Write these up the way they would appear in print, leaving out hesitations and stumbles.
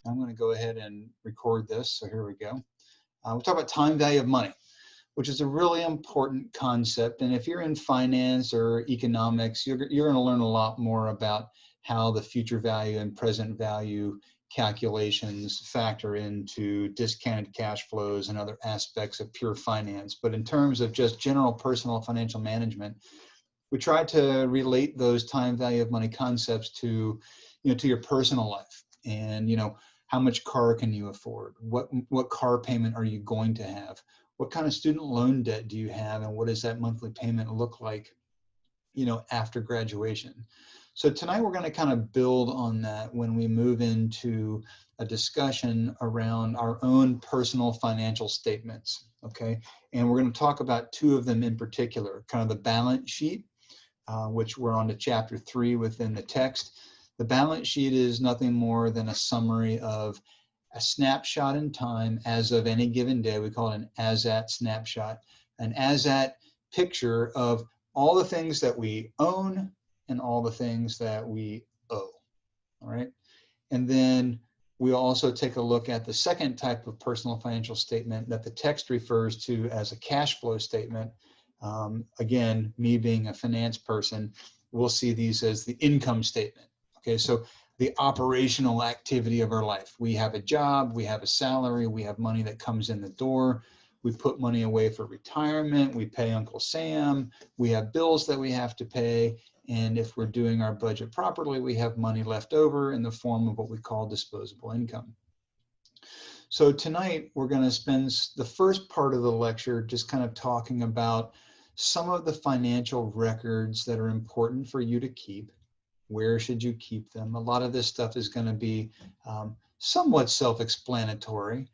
I'm going to go ahead and record this. So here we go. We'll talk about time value of money, which is a really important concept. And if you're in finance or economics, you're going to learn a lot more about how the future value and present value calculations factor into discounted cash flows and other aspects of pure finance. But in terms of just general personal financial management, we try to relate those time value of money concepts to, to your personal life. And, how much car can you afford? What car payment are you going to have? What kind of student loan debt do you have? And what does that monthly payment look like, after graduation? So tonight we're going to kind of build on that when we move into a discussion around our own personal financial statements, okay? And we're going to talk about two of them in particular, kind of the balance sheet, which we're on to chapter 3 within the text. The balance sheet is nothing more than a summary of a snapshot in time as of any given day. We call it an as-at snapshot, an as-at picture of all the things that we own and all the things that we owe, all right? And then we also take a look at the second type of personal financial statement that the text refers to as a cash flow statement. Again, me being a finance person, we'll see these as the income statement. Okay, so the operational activity of our life. We have a job, we have a salary, we have money that comes in the door, we put money away for retirement, we pay Uncle Sam, we have bills that we have to pay, and if we're doing our budget properly, we have money left over in the form of what we call disposable income. So tonight, we're going to spend the first part of the lecture just kind of talking about some of the financial records that are important for you to keep. Where should you keep them? A lot of this stuff is going to be somewhat self-explanatory,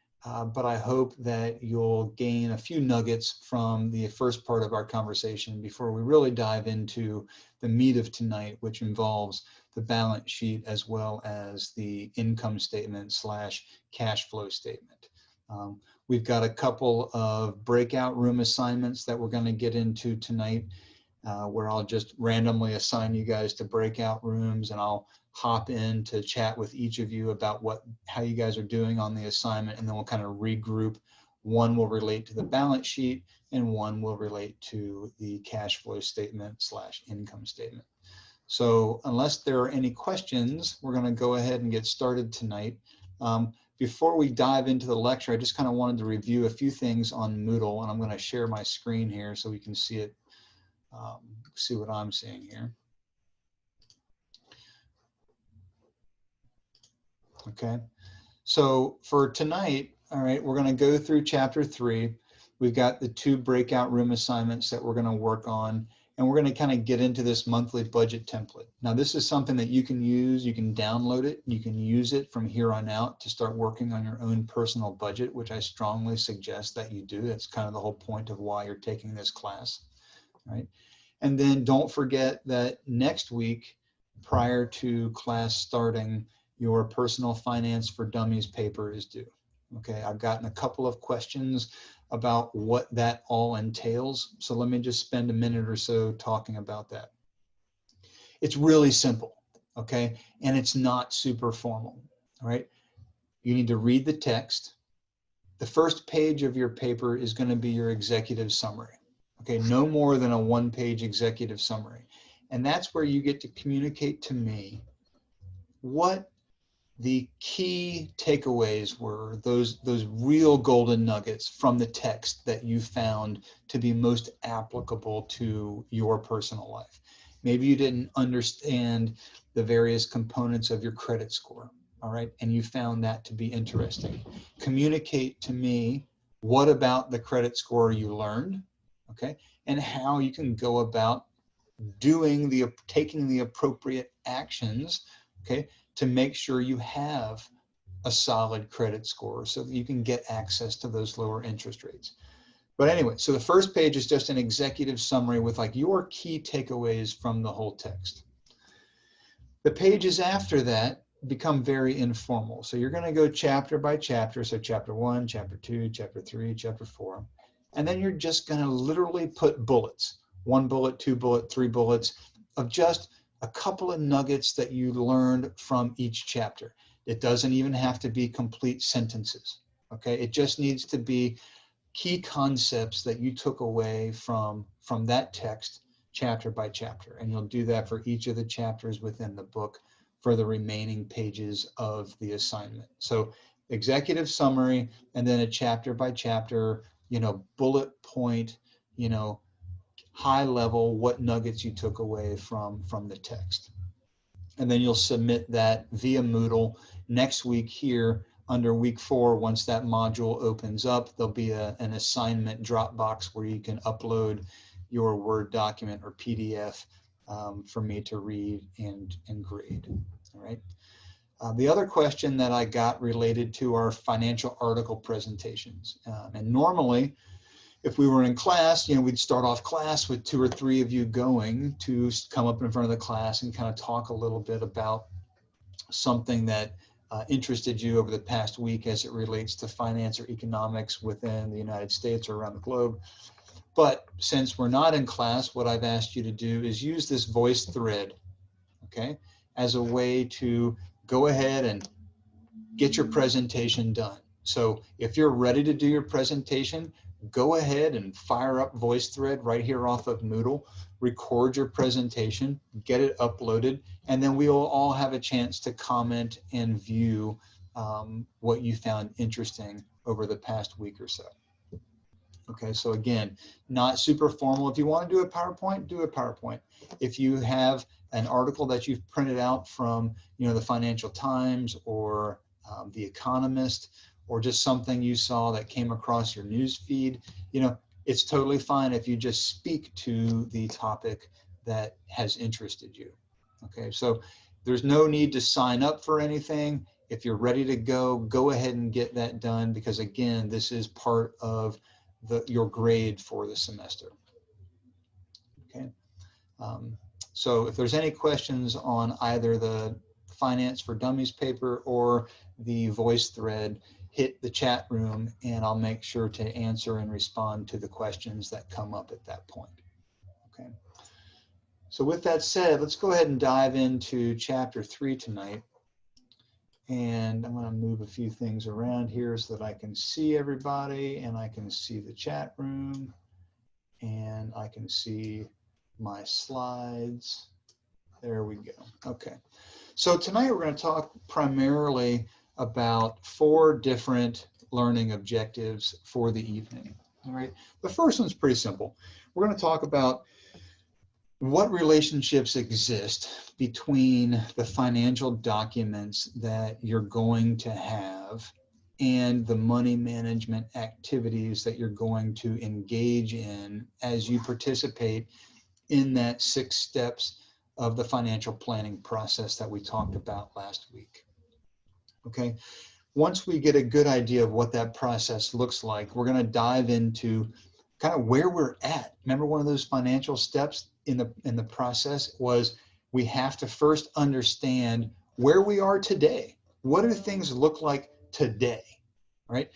but I hope that you'll gain a few nuggets from the first part of our conversation before we really dive into the meat of tonight, which involves the balance sheet as well as the income statement / cash flow statement. We've got a couple of breakout room assignments that we're going to get into tonight, where I'll just randomly assign you guys to breakout rooms, and I'll hop in to chat with each of you about how you guys are doing on the assignment, and then we'll kind of regroup. One will relate to the balance sheet, and one will relate to the cash flow statement / income statement. So unless there are any questions, we're going to go ahead and get started tonight. Before we dive into the lecture, I just kind of wanted to review a few things on Moodle, and I'm going to share my screen here so we can see it. See what I'm seeing here. Okay, so for tonight, all right, we're going to go through chapter 3. We've got the 2 breakout room assignments that we're going to work on, and we're going to kind of get into this monthly budget template. Now, this is something that you can use. You can download it. You can use it from here on out to start working on your own personal budget, which I strongly suggest that you do. That's kind of the whole point of why you're taking this class, right? And then don't forget that next week, prior to class starting, your Personal Finance for Dummies paper is due. Okay, I've gotten a couple of questions about what that all entails. So let me just spend a minute or so talking about that. It's really simple, okay? And it's not super formal, all right? You need to read the text. The first page of your paper is going to be your executive summary. Okay, no more than a 1-page executive summary. And that's where you get to communicate to me what the key takeaways were, those real golden nuggets from the text that you found to be most applicable to your personal life. Maybe you didn't understand the various components of your credit score, all right, and you found that to be interesting. Communicate to me what about the credit score you learned, okay, and how you can go about taking the appropriate actions, okay, to make sure you have a solid credit score so that you can get access to those lower interest rates. But anyway, so the first page is just an executive summary with like your key takeaways from the whole text. The pages after that become very informal. So you're going to go chapter by chapter. So chapter 1, chapter 2, chapter 3, chapter 4. And then you're just going to literally put bullets, 1 bullet, 2 bullet, 3 bullets of just a couple of nuggets that you learned from each chapter. It doesn't even have to be complete sentences. Okay, it just needs to be key concepts that you took away from that text, chapter by chapter. And you'll do that for each of the chapters within the book for the remaining pages of the assignment. So executive summary, and then a chapter by chapter, bullet point, high level, what nuggets you took away from the text. And then you'll submit that via Moodle next week here under week 4. Once that module opens up, there'll be an assignment Dropbox where you can upload your Word document or PDF for me to read and grade. All right. The other question that I got related to our financial article presentations. And normally, if we were in class, we'd start off class with 2 or 3 of you going to come up in front of the class and kind of talk a little bit about something that interested you over the past week as it relates to finance or economics within the United States or around the globe. But since we're not in class, what I've asked you to do is use this voice thread, okay, as a way to go ahead and get your presentation done. So if you're ready to do your presentation, go ahead and fire up VoiceThread right here off of Moodle, record your presentation, get it uploaded, and then we will all have a chance to comment and view what you found interesting over the past week or so. Okay, so again, not super formal. If you want to do a PowerPoint, do a PowerPoint. If you have an article that you've printed out from, the Financial Times or The Economist, or just something you saw that came across your news feed, it's totally fine if you just speak to the topic that has interested you. Okay, so there's no need to sign up for anything. If you're ready to go ahead and get that done, because again, this is part of your grade for the semester. Okay, so if there's any questions on either the Finance for Dummies paper or the VoiceThread, hit the chat room and I'll make sure to answer and respond to the questions that come up at that point. Okay. So with that said, let's go ahead and dive into chapter 3 tonight. And I'm going to move a few things around here so that I can see everybody and I can see the chat room and I can see my slides. There we go. Okay. So tonight we're going to talk primarily about 4 different learning objectives for the evening. All right. The first one's pretty simple. We're going to talk about what relationships exist between the financial documents that you're going to have and the money management activities that you're going to engage in as you participate in that 6 steps of the financial planning process that we talked about last week. Okay, once we get a good idea of what that process looks like, we're going to dive into kind of where we're at. Remember, one of those financial steps in the process was we have to first understand where we are today. What do things look like today, right?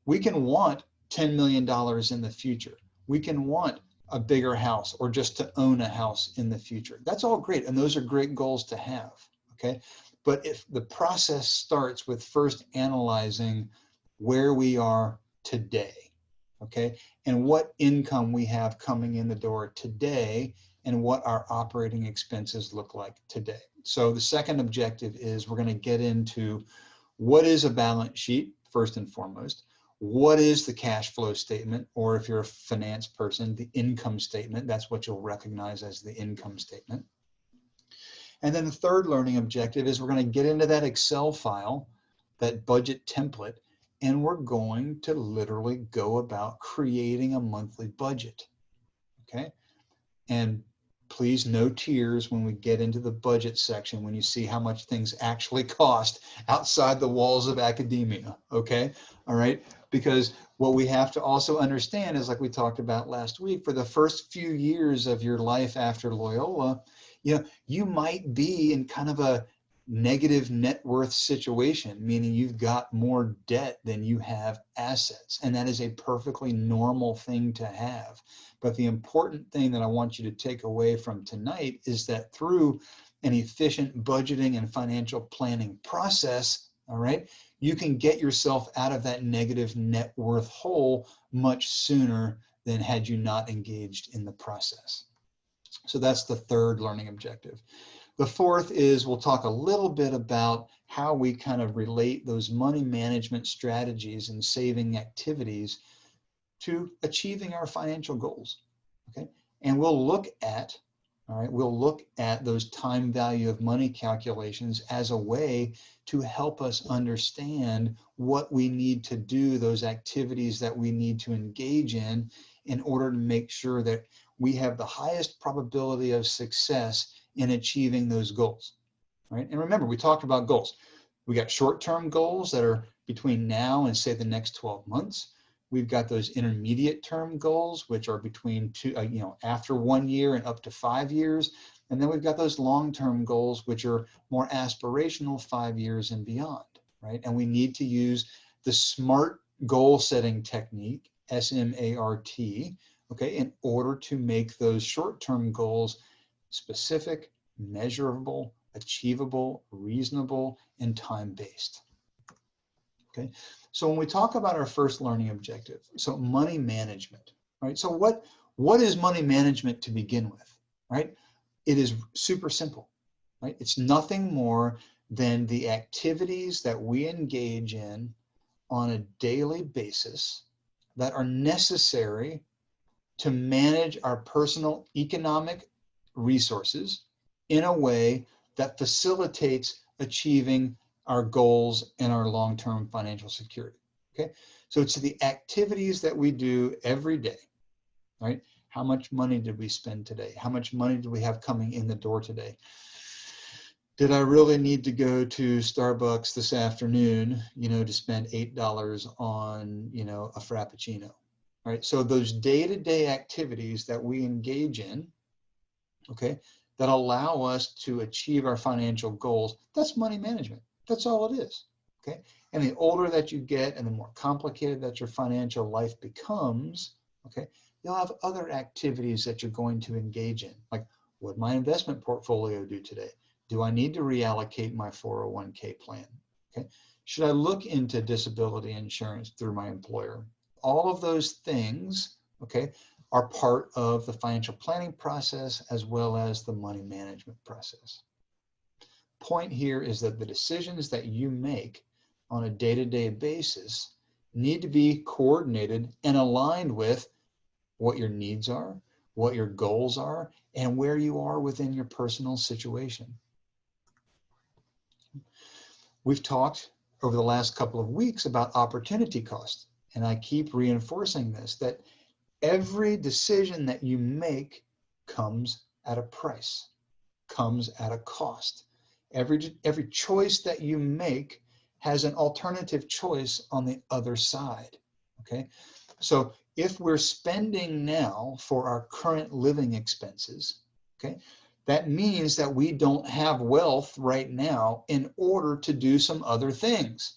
We can want $10 million in the future. We can want a bigger house or just to own a house in the future. That's all great. And those are great goals to have, okay? But if the process starts with first analyzing where we are today, okay, and what income we have coming in the door today and what our operating expenses look like today. So the second objective is we're going to get into what is a balance sheet, first and foremost. What is the cash flow statement, or if you're a finance person, the income statement. That's what you'll recognize as the income statement. And then the third learning objective is we're going to get into that Excel file, that budget template, and we're going to literally go about creating a monthly budget, okay? And please, no tears when we get into the budget section, when you see how much things actually cost outside the walls of academia, okay? All right, because what we have to also understand is, like we talked about last week, for the first few years of your life after Loyola, you might be in kind of a negative net worth situation, meaning you've got more debt than you have assets. And that is a perfectly normal thing to have. But the important thing that I want you to take away from tonight is that through an efficient budgeting and financial planning process, all right, you can get yourself out of that negative net worth hole much sooner than had you not engaged in the process. So that's the third learning objective. The fourth is we'll talk a little bit about how we kind of relate those money management strategies and saving activities to achieving our financial goals, okay? And we'll look at, all right, we'll look at those time value of money calculations as a way to help us understand what we need to do, those activities that we need to engage in order to make sure that we have the highest probability of success in achieving those goals, right? And remember, we talked about goals. We got short-term goals that are between now and say the next 12 months. We've got those intermediate term goals, which are between after 1 year and up to 5 years. And then we've got those long-term goals, which are more aspirational, 5 years and beyond, right? And we need to use the SMART goal setting technique, SMART, okay, in order to make those short-term goals specific, measurable, achievable, reasonable, and time-based. Okay, so when we talk about our first learning objective, so money management, right? So what is money management to begin with, right? It is super simple, right? It's nothing more than the activities that we engage in on a daily basis that are necessary to manage our personal economic resources in a way that facilitates achieving our goals and our long-term financial security, okay? So it's the activities that we do every day, right? How much money did we spend today? How much money do we have coming in the door today? Did I really need to go to Starbucks this afternoon, to spend $8 on, a Frappuccino, right? So those day-to-day activities that we engage in, okay, that allow us to achieve our financial goals, that's money management. That's all it is, okay? And the older that you get and the more complicated that your financial life becomes, okay, you'll have other activities that you're going to engage in, like what my investment portfolio do today? Do I need to reallocate my 401k plan? Okay, should I look into disability insurance through my employer? All of those things, okay, are part of the financial planning process as well as the money management process. Point here is that the decisions that you make on a day-to-day basis need to be coordinated and aligned with what your needs are, what your goals are, and where you are within your personal situation. We've talked over the last couple of weeks about opportunity cost, and I keep reinforcing this, that every decision that you make comes at a price, comes at a cost. Every choice that you make has an alternative choice on the other side, okay? So if we're spending now for our current living expenses, okay, that means that we don't have wealth right now in order to do some other things,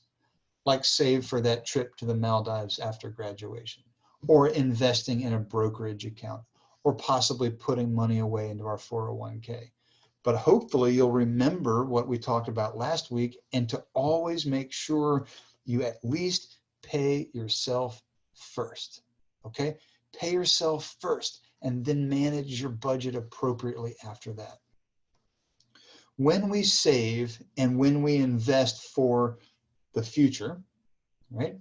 like save for that trip to the Maldives after graduation, or investing in a brokerage account, or possibly putting money away into our 401k. But hopefully you'll remember what we talked about last week, and to always make sure you at least pay yourself first, okay? Pay yourself first, and then manage your budget appropriately after that. When we save and when we invest for the future, right,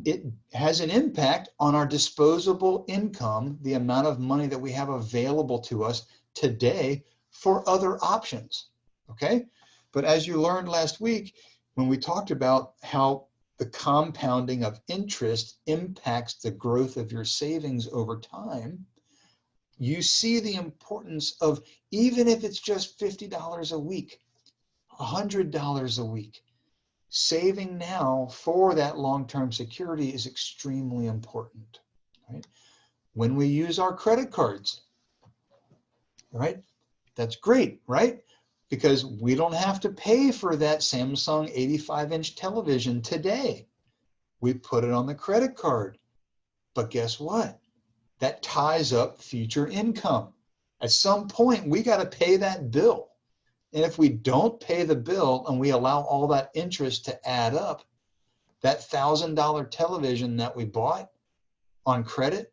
it has an impact on our disposable income, the amount of money that we have available to us today for other options, okay? But as you learned last week, when we talked about how the compounding of interest impacts the growth of your savings over time, you see the importance of, even if it's just $50 a week, $100 a week, saving now for that long-term security is extremely important, right? When we use our credit cards, right? That's great, right? Because we don't have to pay for that Samsung 85-inch television today. We put it on the credit card. But guess what? That ties up future income. At some point, we got to pay that bill. And if we don't pay the bill and we allow all that interest to add up, that $1,000 television that we bought on credit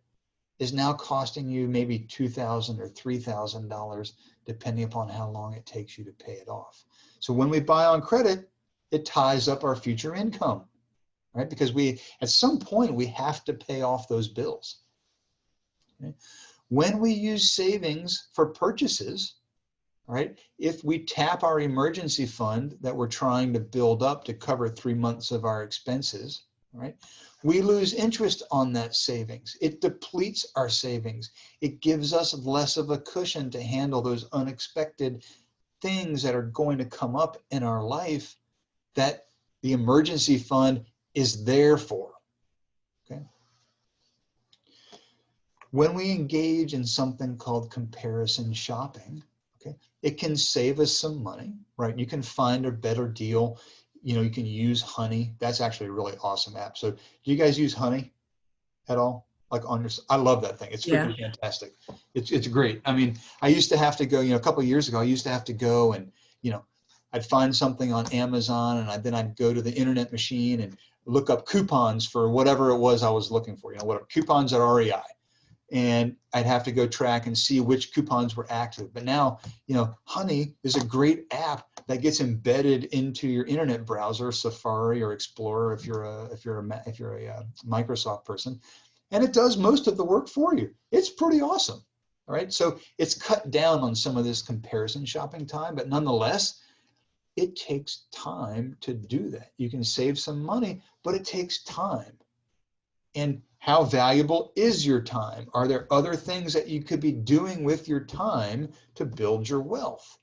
is now costing you maybe $2,000 or $3,000, depending upon how long it takes you to pay it off. So when we buy on credit, it ties up our future income, right? Because at some point, we have to pay off those bills. Okay? When we use savings for purchases, right? If we tap our emergency fund that we're trying to build up to cover 3 months of our expenses, right? We lose interest on that savings. It depletes our savings. It gives us less of a cushion to handle those unexpected things that are going to come up in our life that the emergency fund is there for, okay? When we engage in something called comparison shopping, okay, it can save us some money, right? You can find a better deal. You know, you can use Honey. That's actually a really awesome app. So do you guys use Honey at all? Like on your, I love that thing. It's freaking fantastic. It's great. I mean, I used to have to go, a couple of years ago, I used to have to go and, I'd find something on Amazon and then I'd go to the internet machine and look up coupons for whatever it was I was looking for, whatever coupons at REI. And I'd have to go track and see which coupons were active. But now, Honey is a great app that gets embedded into your internet browser, Safari or Explorer, if you're a Microsoft person, and it does most of the work for you. It's pretty awesome. All right, so it's cut down on some of this comparison shopping time, but nonetheless, it takes time to do that. You can save some money, but it takes time. And how valuable is your time? Are there other things that you could be doing with your time to build your wealth?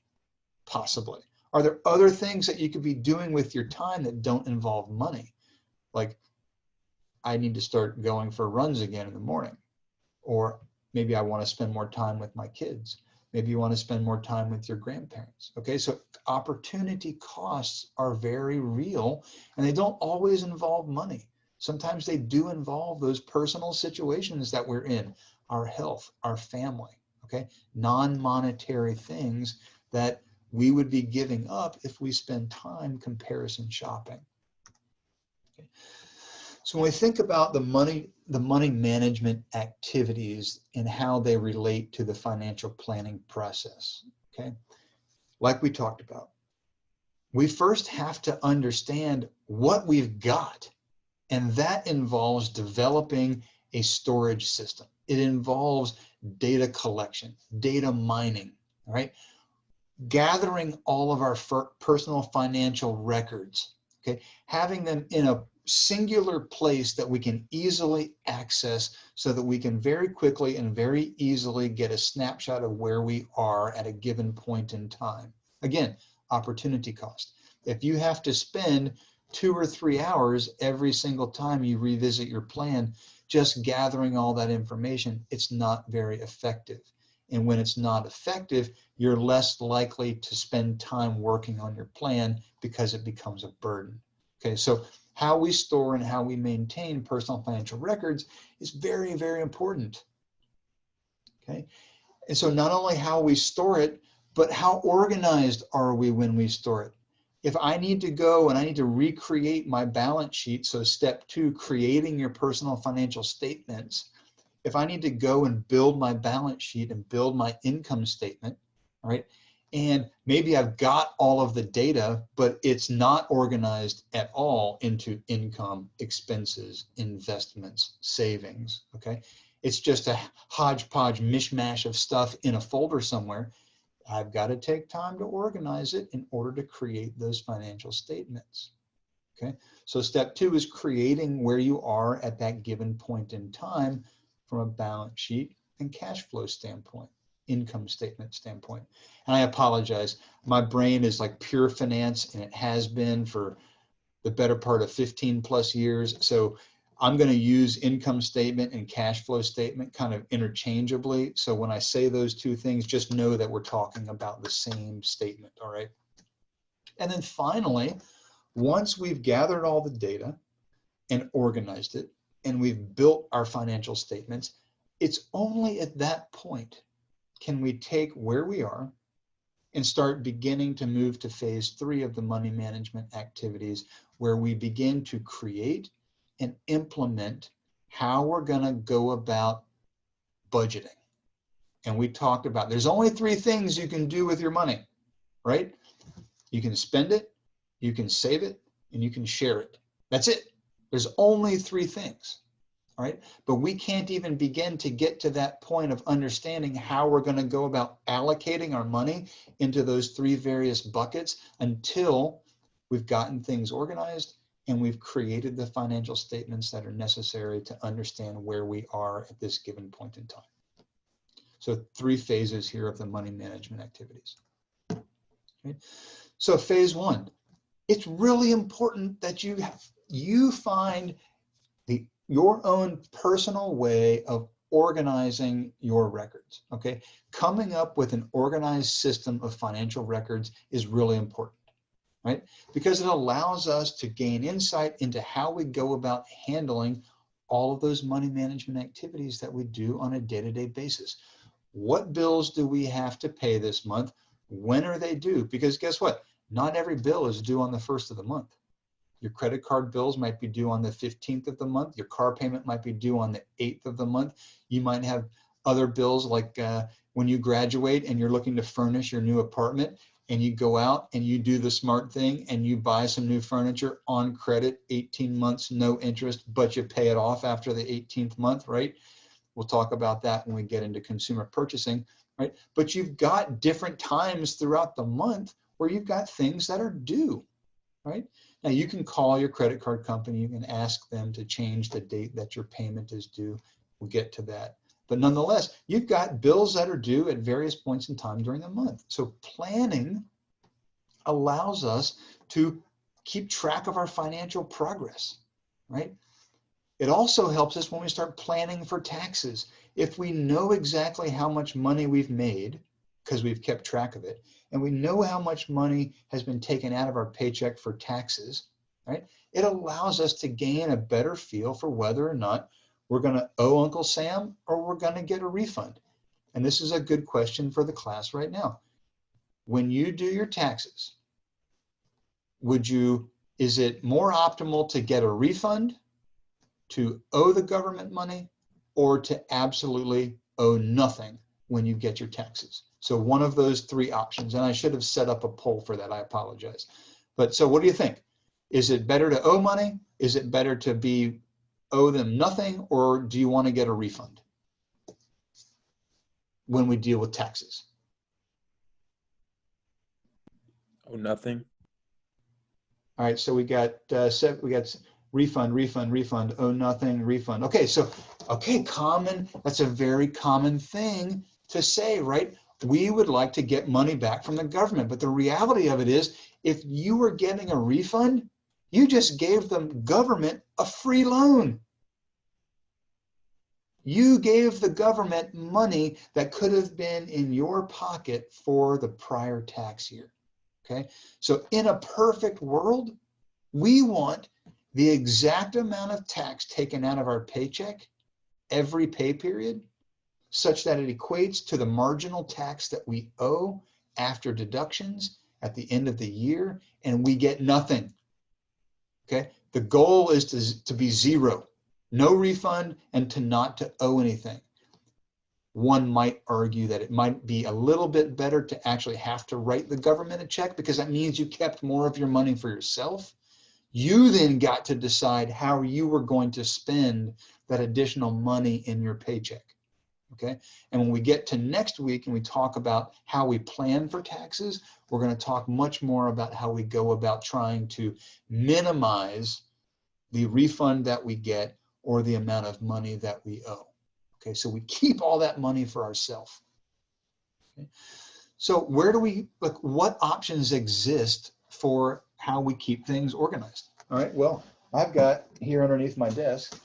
Possibly. Are there other things that you could be doing with your time that don't involve money? Like, I need to start going for runs again in the morning. Or maybe I want to spend more time with my kids. Maybe you want to spend more time with your grandparents. Okay, so opportunity costs are very real and they don't always involve money. Sometimes they do involve those personal situations that we're in, our health, our family, okay? Non-monetary things that we would be giving up if we spend time comparison shopping. Okay. So when we think about the money management activities and how they relate to the financial planning process, okay? Like we talked about, we first have to understand what we've got. And that involves developing a storage system. It involves data collection, data mining, right? Gathering all of our personal financial records, okay? Having them in a singular place that we can easily access so that we can very quickly and very easily get a snapshot of where we are at a given point in time. Again, opportunity cost. If you have to spend 2 or 3 hours every single time you revisit your plan, just gathering all that information, it's not very effective. And when it's not effective, you're less likely to spend time working on your plan because it becomes a burden. Okay, so how we store and how we maintain personal financial records is very, very important. Okay, and so not only how we store it, but how organized are we when we store it? If I need to go and I need to recreate my balance sheet, so step 2, creating your personal financial statements, if I need to go and build my balance sheet and build my income statement, right? And maybe I've got all of the data, but it's not organized at all into income, expenses, investments, savings, okay? It's just a hodgepodge mishmash of stuff in a folder somewhere. I've got to take time to organize it in order to create those financial statements. Okay, so step 2 is creating where you are at that given point in time from a balance sheet and cash flow standpoint, income statement standpoint. And I apologize, my brain is like pure finance and it has been for the better part of 15 plus years. So I'm going to use income statement and cash flow statement kind of interchangeably. So when I say those two things, just know that we're talking about the same statement, all right? And then finally, once we've gathered all the data and organized it, and we've built our financial statements, it's only at that point can we take where we are and start beginning to move to phase 3 of the money management activities, where we begin to create and implement how we're going to go about budgeting. And we talked about there's only 3 things you can do with your money, right? You can spend it, you can save it, and you can share it. That's it. There's only 3 things, all right? But we can't even begin to get to that point of understanding how we're going to go about allocating our money into those 3 various buckets until we've gotten things organized and we've created the financial statements that are necessary to understand where we are at this given point in time. So 3 phases here of the money management activities. Okay. So phase 1, it's really important that you find your own personal way of organizing your records, okay? Coming up with an organized system of financial records is really important, right? Because it allows us to gain insight into how we go about handling all of those money management activities that we do on a day-to-day basis. What bills do we have to pay this month? When are they due? Because guess what? Not every bill is due on the 1st of the month. Your credit card bills might be due on the 15th of the month. Your car payment might be due on the 8th of the month. You might have other bills like when you graduate and you're looking to furnish your new apartment, and you go out and you do the smart thing and you buy some new furniture on credit, 18 months, no interest, but you pay it off after the 18th month, right? We'll talk about that when we get into consumer purchasing, right? But you've got different times throughout the month where you've got things that are due, right? Now you can call your credit card company, you can ask them to change the date that your payment is due. We'll get to that. But nonetheless, you've got bills that are due at various points in time during the month. So planning allows us to keep track of our financial progress, right? It also helps us when we start planning for taxes. If we know exactly how much money we've made, because we've kept track of it, and we know how much money has been taken out of our paycheck for taxes, right? It allows us to gain a better feel for whether or not we're going to owe Uncle Sam or we're going to get a refund. And this is a good question for the class right now. When you do your taxes, is it more optimal to get a refund, to owe the government money, or to absolutely owe nothing when you get your taxes? So one of those 3 options, and I should have set up a poll for that, I apologize. But so what do you think? Is it better to owe money? Is it better to owe them nothing, or do you want to get a refund when we deal with taxes? Oh, nothing. All right, so we got refund, owe nothing, refund. Okay, so that's a very common thing to say, right? We would like to get money back from the government, but the reality of it is, if you were getting a refund, you just gave the government a free loan. You gave the government money that could have been in your pocket for the prior tax year, okay? So in a perfect world, we want the exact amount of tax taken out of our paycheck every pay period, such that it equates to the marginal tax that we owe after deductions at the end of the year, and we get nothing, okay? The goal is to be 0, no refund, and to not to owe anything. One might argue that it might be a little bit better to actually have to write the government a check, because that means you kept more of your money for yourself. You then got to decide how you were going to spend that additional money in your paycheck. Okay, and when we get to next week and we talk about how we plan for taxes, we're going to talk much more about how we go about trying to minimize the refund that we get or the amount of money that we owe. Okay, so we keep all that money for ourselves. Okay. So where do we look? What options exist for how we keep things organized? All right, well, I've got here underneath my desk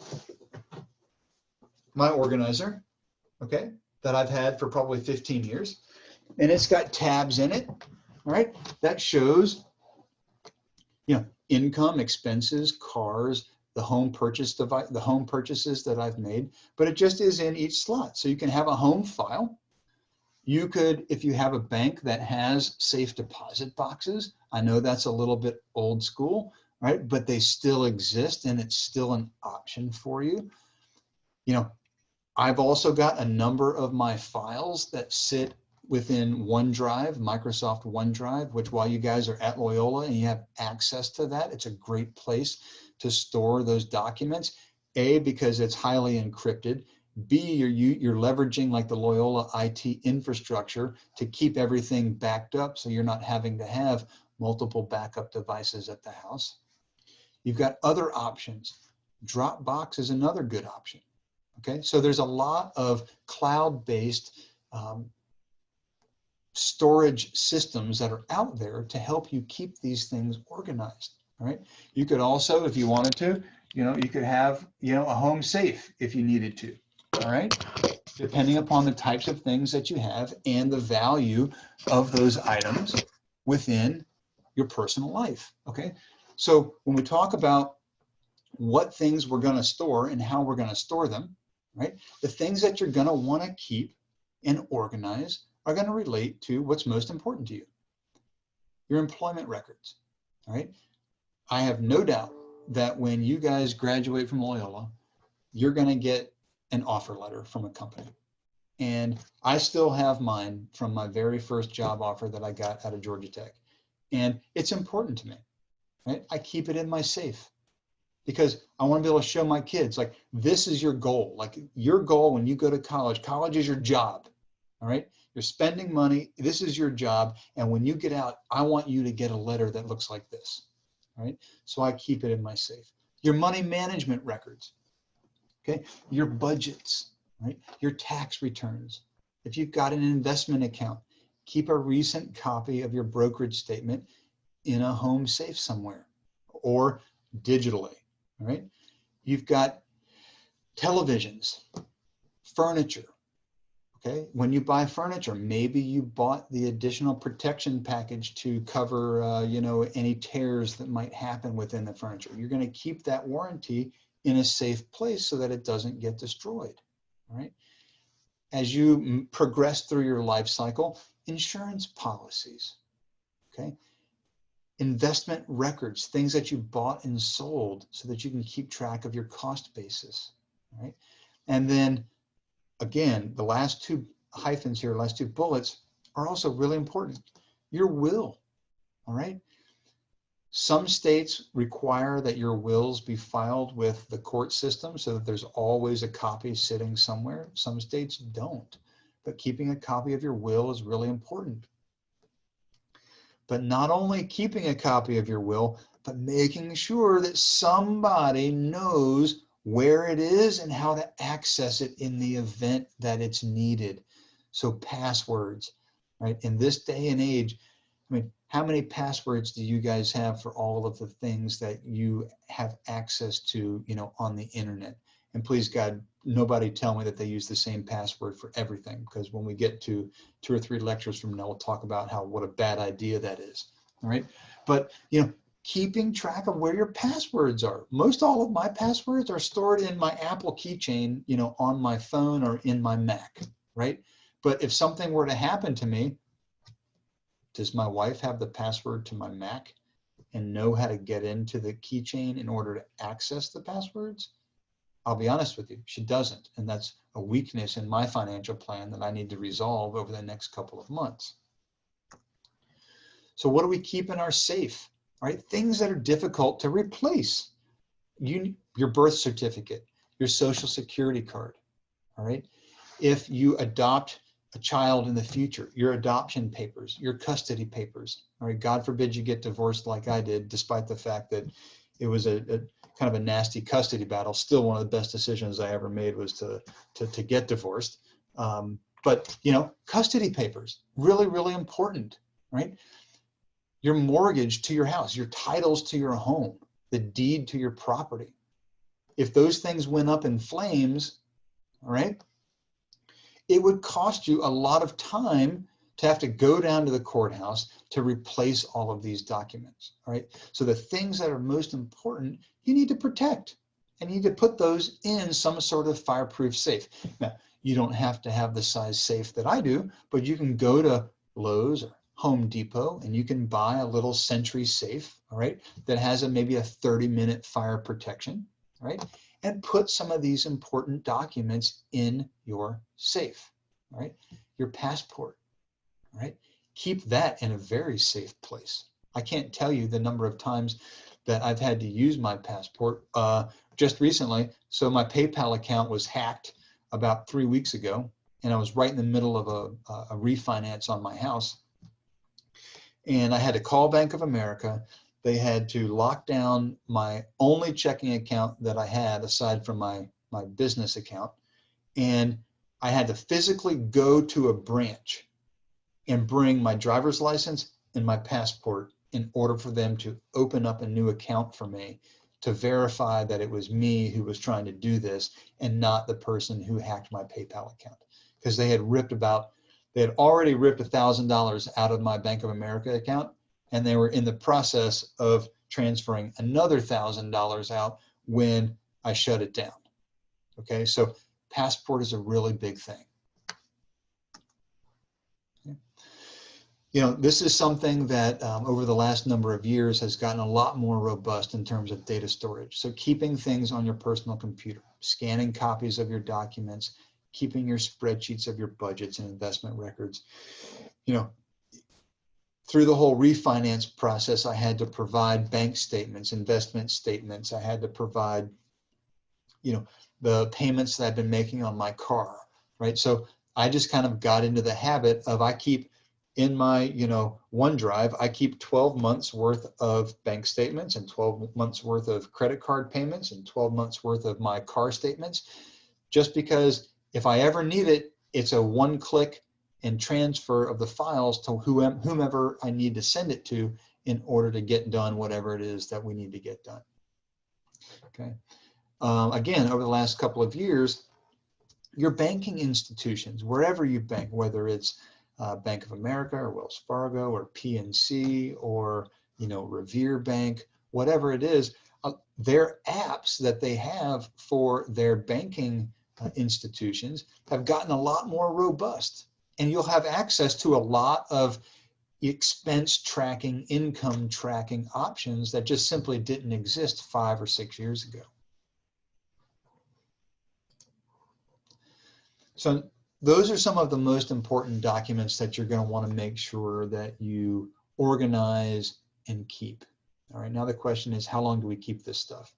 my organizer, okay, that I've had for probably 15 years. And it's got tabs in it, all right? That shows, income, expenses, cars, the home purchases that I've made, but it just is in each slot. So you can have a home file, You could, if you have a bank that has safe deposit boxes, I know that's a little bit old school, right? But they still exist and it's still an option for you. You know, I've also got a number of my files that sit within OneDrive, Microsoft OneDrive, which while you guys are at Loyola and you have access to that, it's a great place to store those documents. A, because it's highly encrypted. B, you're leveraging like the Loyola IT infrastructure to keep everything backed up so you're not having to have multiple backup devices at the house. You've got other options. Dropbox is another good option. Okay, so there's a lot of cloud-based storage systems that are out there to help you keep these things organized. All right, you could also, if you wanted to, you could have, a home safe if you needed to. All right, depending upon the types of things that you have and the value of those items within your personal life. Okay, so when we talk about what things we're going to store and how we're going to store them, right? The things that you're going to want to keep and organize are going to relate to what's most important to you. Your employment records, all right? I have no doubt that when you guys graduate from Loyola, you're going to get an offer letter from a company. And I still have mine from my very first job offer that I got out of Georgia Tech. And it's important to me, right? I keep it in my safe, because I want to be able to show my kids, like, this is your goal. Like, your goal when you go to college, college is your job, all right? You're spending money, this is your job, and when you get out, I want you to get a letter that looks like this, all right? So I keep it in my safe. Your money management records, okay? Your budgets, right? Your tax returns. If you've got an investment account, keep a recent copy of your brokerage statement in a home safe somewhere or digitally. All right, you've got televisions, furniture. Okay, when you buy furniture, maybe you bought the additional protection package to cover, any tears that might happen within the furniture. You're going to keep that warranty in a safe place so that it doesn't get destroyed. All right. As you progress through your life cycle, insurance policies. Okay. Investment records, things that you bought and sold so that you can keep track of your cost basis, right? And then again, the last two hyphens here, last two bullets are also really important. Your will, all right? Some states require that your wills be filed with the court system so that there's always a copy sitting somewhere. Some states don't, but keeping a copy of your will is really important. But not only keeping a copy of your will, but making sure that somebody knows where it is and how to access it in the event that it's needed. So passwords, right? In this day and age, I mean, how many passwords do you guys have for all of the things that you have access to, on the internet? And please, God, nobody tell me that they use the same password for everything, because when we get to 2 or 3 lectures from now, we'll talk about what a bad idea that is. All right. But, keeping track of where your passwords are. Most all of my passwords are stored in my Apple keychain, on my phone or in my Mac, right? But if something were to happen to me, does my wife have the password to my Mac and know how to get into the keychain in order to access the passwords? I'll be honest with you, she doesn't. And that's a weakness in my financial plan that I need to resolve over the next couple of months. So what do we keep in our safe? All right, things that are difficult to replace. Your birth certificate, your social security card, all right? If you adopt a child in the future, your adoption papers, your custody papers, all right? God forbid you get divorced like I did, despite the fact that it was a kind of a nasty custody battle. Still, one of the best decisions I ever made was to get divorced. But custody papers, really, really important, right? Your mortgage to your house, your titles to your home, the deed to your property. If those things went up in flames, all right, it would cost you a lot of time to have to go down to the courthouse to replace all of these documents, all right? So the things that are most important, you need to protect, and you need to put those in some sort of fireproof safe. Now, You don't have to have the size safe that I do, but you can go to Lowe's or Home Depot and you can buy a little Sentry safe, all right, that has maybe a 30-minute fire protection, right? And put some of these important documents in your safe, right? Your passport, right? Keep that in a very safe place. I can't tell you the number of times that I've had to use my passport just recently. So my PayPal account was hacked about 3 weeks ago, and I was right in the middle of a refinance on my house. And I had to call Bank of America. They had to lock down my only checking account that I had aside from my business account. And I had to physically go to a branch and bring my driver's license and my passport in order for them to open up a new account for me to verify that it was me who was trying to do this and not the person who hacked my PayPal account. Because they had already ripped $1,000 out of my Bank of America account, and they were in the process of transferring another $1,000 out when I shut it down. Okay, so passport is a really big thing. You know, this is something that over the last number of years has gotten a lot more robust in terms of data storage. So keeping things on your personal computer, scanning copies of your documents, keeping your spreadsheets of your budgets and investment records. You know, through the whole refinance process, I had to provide bank statements, investment statements. I had to provide, you know, the payments that I've been making on my car, right? So I just kind of got into the habit of I keep in my, you know, OneDrive, I keep 12 months worth of bank statements and 12 months worth of credit card payments and 12 months worth of my car statements, just because if I ever need it, it's a one click and transfer of the files to whomever I need to send it to in order to get done whatever it is that we need to get done. Okay. Again, over the last couple of years, your banking institutions, wherever you bank, whether it's Bank of America or Wells Fargo or PNC or, you know, Revere Bank, whatever it is, their apps that they have for their banking institutions have gotten a lot more robust. And you'll have access to a lot of expense tracking, income tracking options that just simply didn't exist 5 or 6 years ago. So those are some of the most important documents that you're going to want to make sure that you organize and keep. All right, now the question is, how long do we keep this stuff?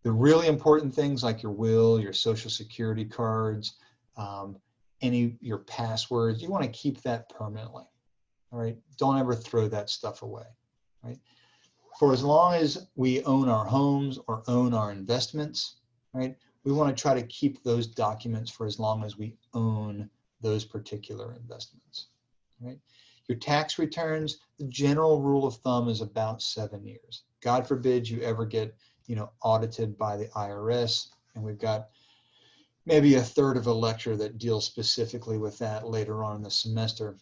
The really important things like your will, your social security cards, your passwords, you want to keep that permanently. All right, don't ever throw that stuff away. Right? For as long as we own our homes or own our investments, right? We want to try to keep those documents for as long as we own those particular investments, right? Your tax returns, the general rule of thumb is about 7 years. God forbid you ever get, you know, audited by the IRS, and we've got maybe a third of a lecture that deals specifically with that later on in the semester.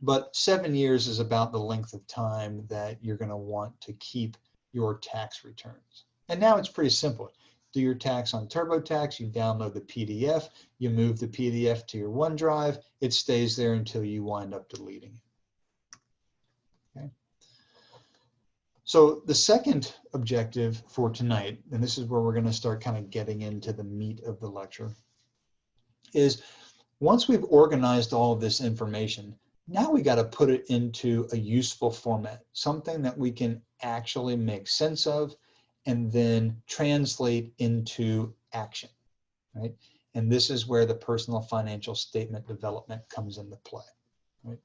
But 7 years is about the length of time that you're going to want to keep your tax returns. And now it's pretty simple. Do your tax on TurboTax, you download the PDF, you move the PDF to your OneDrive, it stays there until you wind up deleting it. Okay. So the second objective for tonight, and this is where we're going to start kind of getting into the meat of the lecture, is once we've organized all of this information, now we got to put it into a useful format, something that we can actually make sense of and then translate into action, right? And this is where the personal financial statement development comes into play, right?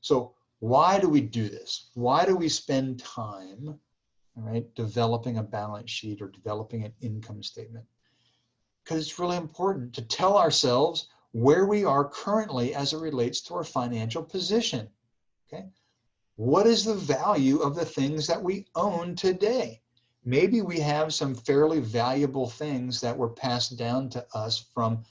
So why do we do this? Why do we spend time, all right, developing a balance sheet or developing an income statement? Because it's really important to tell ourselves where we are currently as it relates to our financial position, okay? What is the value of the things that we own today? Maybe we have some fairly valuable things that were passed down to us from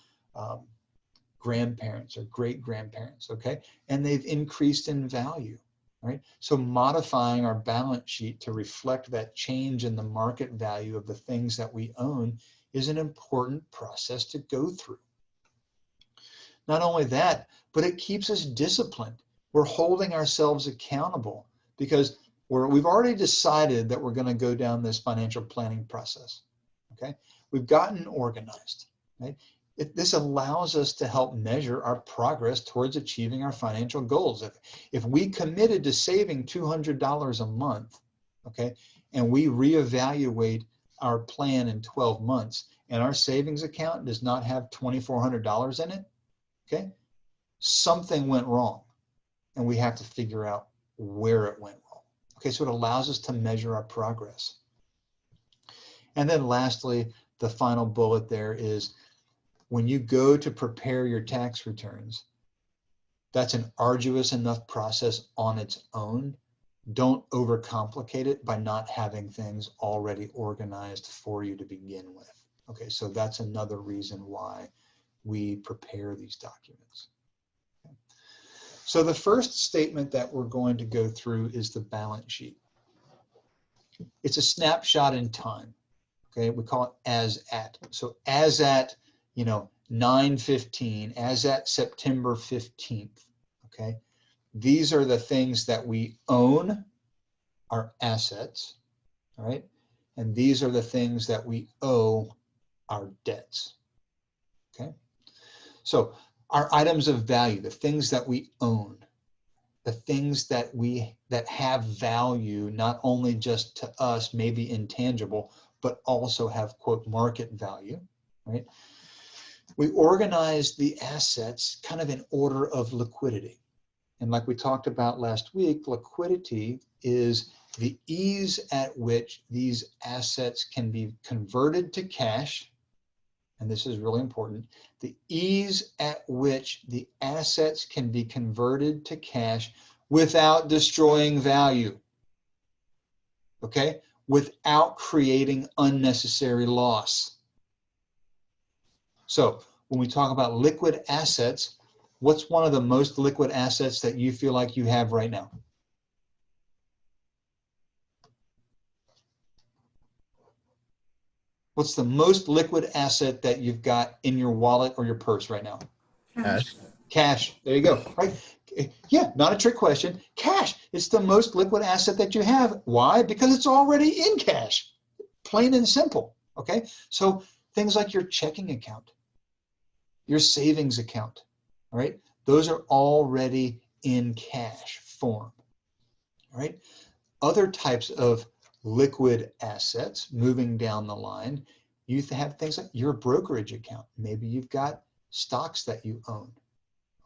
grandparents or great-grandparents, okay? And they've increased in value, right? So modifying our balance sheet to reflect that change in the market value of the things that we own is an important process to go through. Not only that, but it keeps us disciplined. We're holding ourselves accountable because we've already decided that we're going to go down this financial planning process. Okay, we've gotten organized. Right? This allows us to help measure our progress towards achieving our financial goals. If we committed to saving $200 a month, okay, and we reevaluate our plan in 12 months, and our savings account does not have $2,400 in it, okay, something went wrong, and we have to figure out where it went wrong. Okay, so it allows us to measure our progress. And then lastly, the final bullet there is when you go to prepare your tax returns, that's an arduous enough process on its own. Don't overcomplicate it by not having things already organized for you to begin with. Okay, so that's another reason why we prepare these documents. Okay. So the first statement that we're going to go through is the balance sheet. It's a snapshot in time. Okay, we call it as at. So as at, 9/15, as at September 15th. Okay, these are the things that we own, our assets, all right? And these are the things that we owe, our debts, okay? So our items of value, the things that we own, the things that have value, not only just to us, maybe intangible, but also have, quote, market value, right? We organize the assets kind of in order of liquidity. And like we talked about last week, liquidity is the ease at which these assets can be converted to cash. And this is really important. The ease at which the assets can be converted to cash without destroying value. Okay? Without creating unnecessary loss. So when we talk about liquid assets, what's one of the most liquid assets that you feel like you have right now? What's the most liquid asset that you've got in your wallet or your purse right now? Cash. Cash. There you go. Right? Yeah, not a trick question. Cash. It's the most liquid asset that you have. Why? Because it's already in cash. Plain and simple. Okay? So things like your checking account, your savings account, all right? Those are already in cash form. All right? Other types of liquid assets moving down the line, you have things like your brokerage account. Maybe you've got stocks that you own,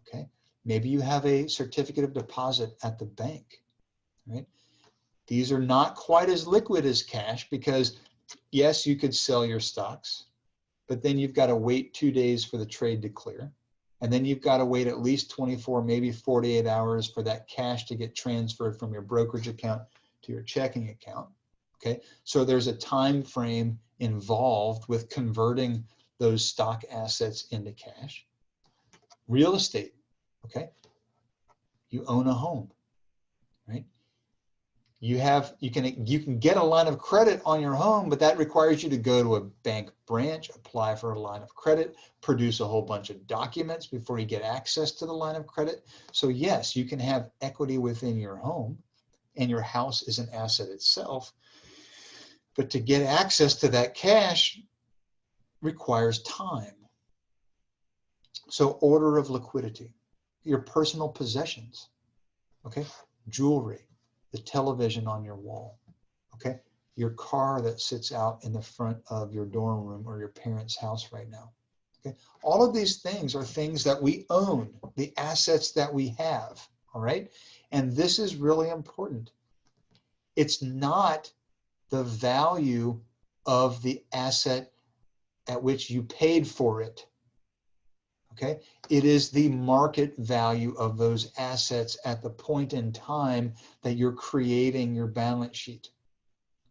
okay? Maybe you have a certificate of deposit at the bank, right? These are not quite as liquid as cash because yes, you could sell your stocks, but then you've got to wait 2 days for the trade to clear. And then you've got to wait at least 24, maybe 48 hours for that cash to get transferred from your brokerage account to your checking account. Okay, so there's a time frame involved with converting those stock assets into cash. Real estate, okay, you own a home, right? You can get a line of credit on your home, but that requires you to go to a bank branch, apply for a line of credit, produce a whole bunch of documents before you get access to the line of credit. So yes, you can have equity within your home, and your house is an asset itself. But to get access to that cash requires time. So order of liquidity, your personal possessions, okay? Jewelry, the television on your wall, okay? Your car that sits out in the front of your dorm room or your parents' house right now, okay? All of these things are things that we own, the assets that we have, all right? And this is really important. It's not the value of the asset at which you paid for it, okay? It is the market value of those assets at the point in time that you're creating your balance sheet,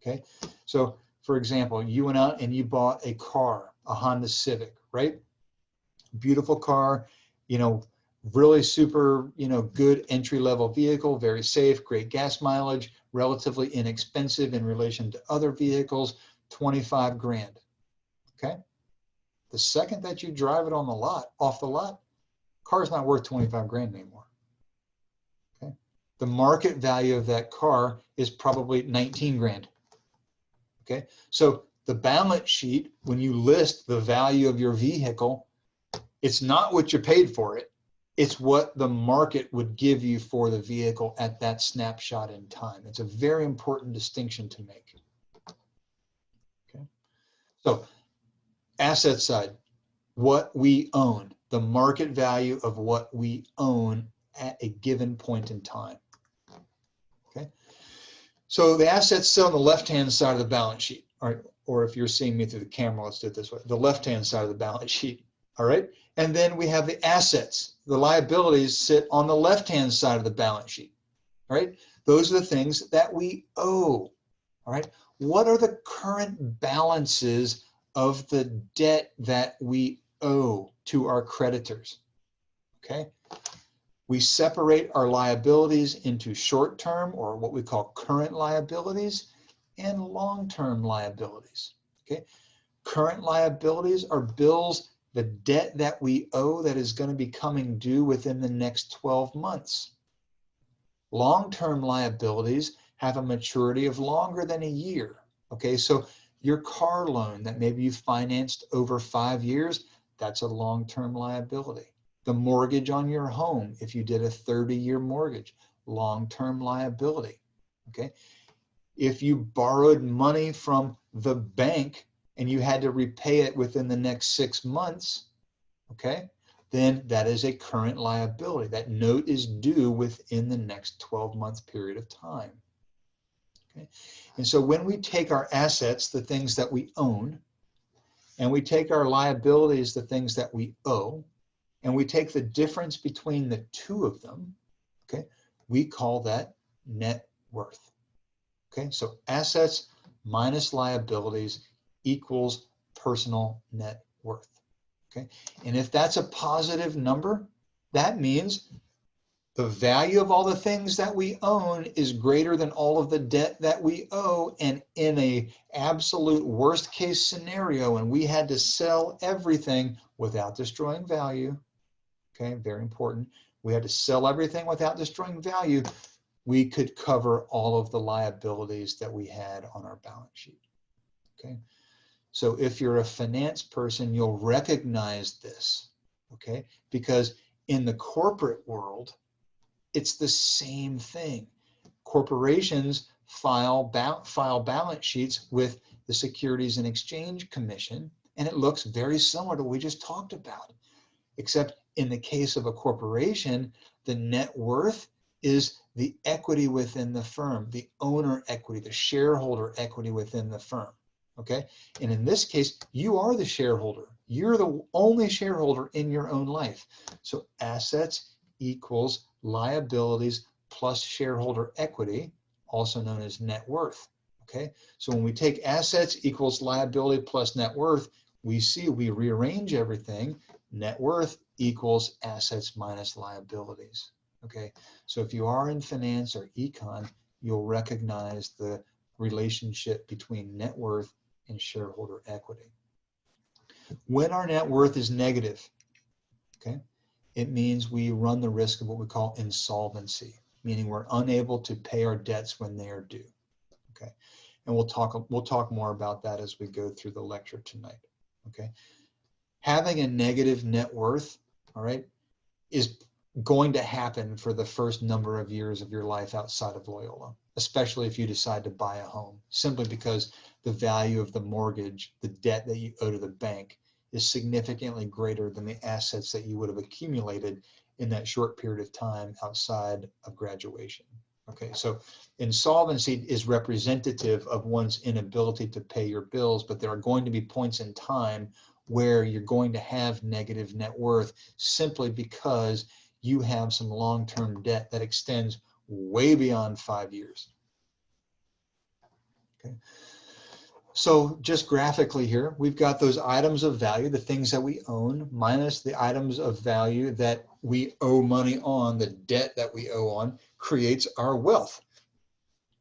okay? So for example, you went out and you bought a car, a Honda Civic, right? Beautiful car, really super, good entry-level vehicle, very safe, great gas mileage, relatively inexpensive in relation to other vehicles, 25 grand, okay? The second that you drive it off the lot, Car's not worth 25 grand anymore. Okay. The market value of that car is probably 19 grand. Okay. So the balance sheet, when you list the value of your vehicle, it's not what you paid for it. It's what the market would give you for the vehicle at that snapshot in time. It's a very important distinction to make. Okay. So asset side, what we own, the market value of what we own at a given point in time. Okay. So the assets sit on the left-hand side of the balance sheet. All right. Or if you're seeing me through the camera, let's do it this way. The left-hand side of the balance sheet. All right. And then we have the assets. The liabilities sit on the left-hand side of the balance sheet. All right. Those are the things that we owe. All right. What are the current balances of the debt that we owe to our creditors? Okay. We separate our liabilities into short-term, or what we call current liabilities, and long-term liabilities. Okay. Current liabilities are bills, the debt that we owe that is going to be coming due within the next 12 months. Long-term liabilities have a maturity of longer than a year. Okay, so your car loan that maybe you financed over 5 years, that's a long-term liability. The mortgage on your home, if you did a 30-year mortgage, long-term liability. Okay, if you borrowed money from the bank and you had to repay it within the next 6 months, okay, then that is a current liability. That note is due within the next 12-month period of time. Okay, and so when we take our assets, the things that we own, and we take our liabilities, the things that we owe, and we take the difference between the two of them, okay, we call that net worth. Okay, so assets minus liabilities equals personal net worth. Okay, and if that's a positive number, that means the value of all the things that we own is greater than all of the debt that we owe. And in a absolute worst case scenario, and we had to sell everything without destroying value, okay, very important. We had to sell everything without destroying value. We could cover all of the liabilities that we had on our balance sheet. Okay. So if you're a finance person, you'll recognize this, okay? Because in the corporate world, it's the same thing. Corporations file balance sheets with the Securities and Exchange Commission, and it looks very similar to what we just talked about, except in the case of a corporation, the net worth is the equity within the firm, the owner equity, the shareholder equity within the firm. Okay, and in this case, you are the shareholder. You're the only shareholder in your own life. So assets equals liabilities plus shareholder equity, also known as net worth. Okay, so when we take assets equals liability plus net worth, we rearrange everything. Net worth equals assets minus liabilities. Okay, so if you are in finance or econ, you'll recognize the relationship between net worth and shareholder equity. When our net worth is negative, okay, it means we run the risk of what we call insolvency, meaning we're unable to pay our debts when they are due. Okay, and we'll talk more about that as we go through the lecture tonight. Okay, having a negative net worth, all right, is going to happen for the first number of years of your life outside of Loyola, especially if you decide to buy a home, simply because the value of the mortgage, the debt that you owe to the bank, is significantly greater than the assets that you would have accumulated in that short period of time outside of graduation. Okay, so insolvency is representative of one's inability to pay your bills, but there are going to be points in time where you're going to have negative net worth simply because you have some long-term debt that extends way beyond 5 years. Okay. So just graphically here, we've got those items of value, the things that we own, minus the items of value that we owe money on, the debt that we owe on, creates our wealth,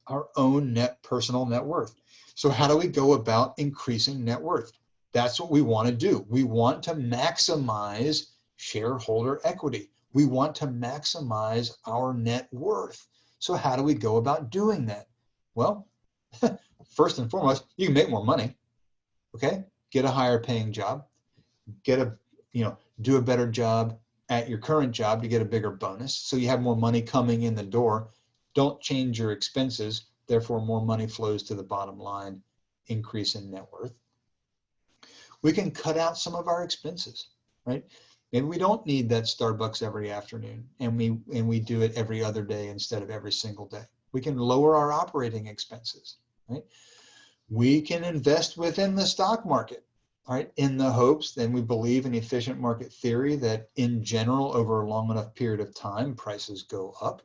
our own personal net worth. So how do we go about increasing net worth? That's what we want to do. We want to maximize shareholder equity. We want to maximize our net worth. So how do we go about doing that? Well, first and foremost, you can make more money, okay? Get a higher paying job, do a better job at your current job to get a bigger bonus. So you have more money coming in the door. Don't change your expenses. Therefore, more money flows to the bottom line, increase in net worth. We can cut out some of our expenses, right? Maybe we don't need that Starbucks every afternoon, and we do it every other day instead of every single day. We can lower our operating expenses, right? We can invest within the stock market, right? In the hopes, then we believe in efficient market theory that in general, over a long enough period of time, prices go up,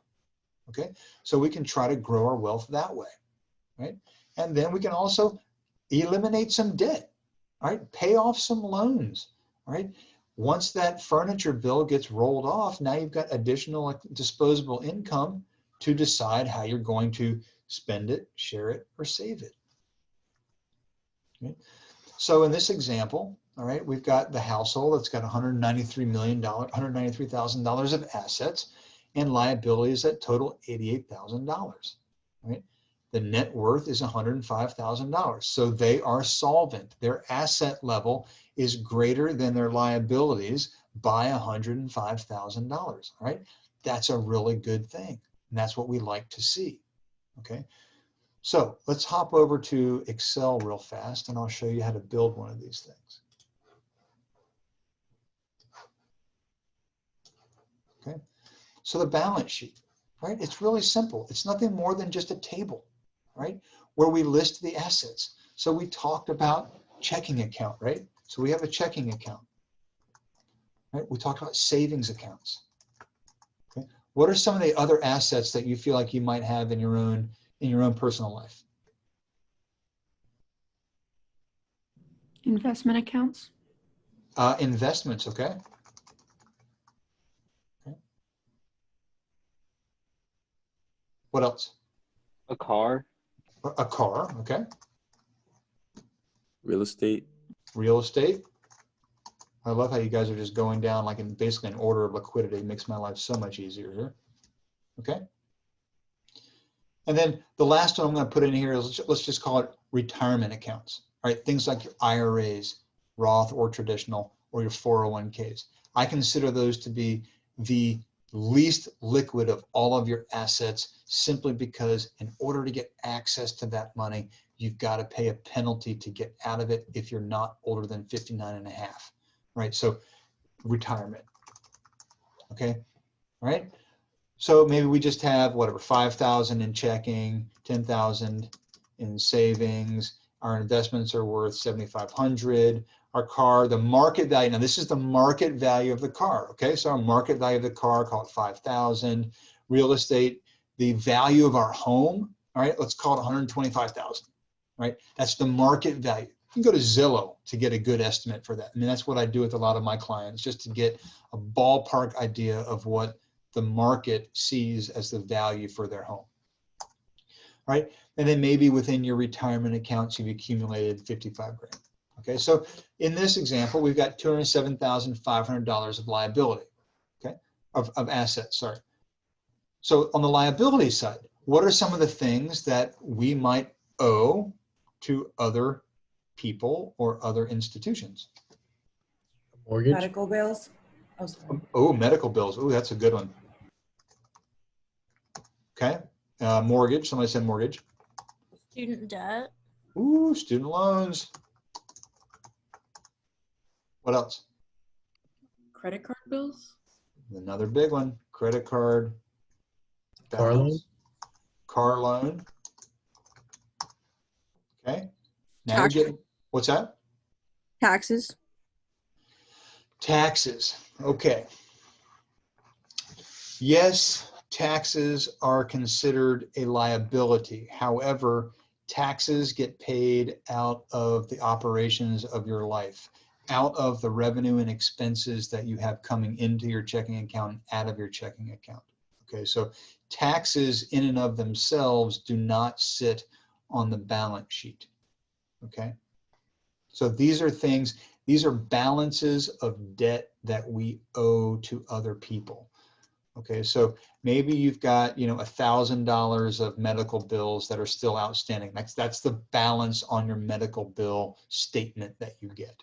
okay? So we can try to grow our wealth that way, right? And then we can also eliminate some debt, right? Pay off some loans, right? Once that furniture bill gets rolled off, now you've got additional disposable income to decide how you're going to spend it, share it, or save it. Okay? So in this example, all right, we've got the household that's got $193,000 of assets and liabilities that total $88,000, right? The net worth is $105,000. So they are solvent. Their asset level is greater than their liabilities by $105,000, right? That's a really good thing. And that's what we like to see, okay? So let's hop over to Excel real fast and I'll show you how to build one of these things. Okay, so the balance sheet, right? It's really simple. It's nothing more than just a table, right? Where we list the assets. So we talked about checking account, right? So we have a checking account, right? We talked about savings accounts. Okay, what are some of the other assets that you feel like you might have in your own personal life? Investment accounts. Investments, okay. What else? A car. A car, okay. Real estate. Real estate. I love how you guys are just going down like in basically an order of liquidity. It makes my life so much easier here. Okay. And then the last one I'm going to put in here is, let's just call it retirement accounts. All right, things like your IRAs, Roth or traditional, or your 401ks. I consider those to be the least liquid of all of your assets, simply because in order to get access to that money, you've got to pay a penalty to get out of it if you're not older than 59 and a half, right? So retirement, okay, all right? So maybe we just have whatever, 5,000 in checking, 10,000 in savings. Our investments are worth 7,500. Our car, the market value, now this is the market value of the car, okay? So our market value of the car, call it 5,000. Real estate, the value of our home, all right, let's call it 125,000, right? That's the market value. You can go to Zillow to get a good estimate for that. I mean, that's what I do with a lot of my clients, just to get a ballpark idea of what the market sees as the value for their home, right? And then maybe within your retirement accounts, you've accumulated 55 grand. Okay, so in this example, we've got $207,500 of liability, okay, of assets, sorry. So on the liability side, what are some of the things that we might owe to other people or other institutions? Mortgage. Medical bills. Oh, sorry. Oh, medical bills. Oh, that's a good one. Okay, mortgage. Somebody said mortgage. Student debt. Ooh, student loans. What else? Credit card bills. Another big one. Credit card. Car loan. Car loan. Okay. Now Tax. you're getting, what's that? Taxes. Taxes. Okay. Yes, taxes are considered a liability. However, taxes get paid out of the operations of your life, out of the revenue and expenses that you have coming into your checking account and out of your checking account. Okay, so taxes in and of themselves do not sit on the balance sheet. Okay, so these are things, These are balances of debt that we owe to other people. Okay, so maybe you've got, you know, $1,000 of medical bills that are still outstanding. That's the balance on your medical bill statement that you get.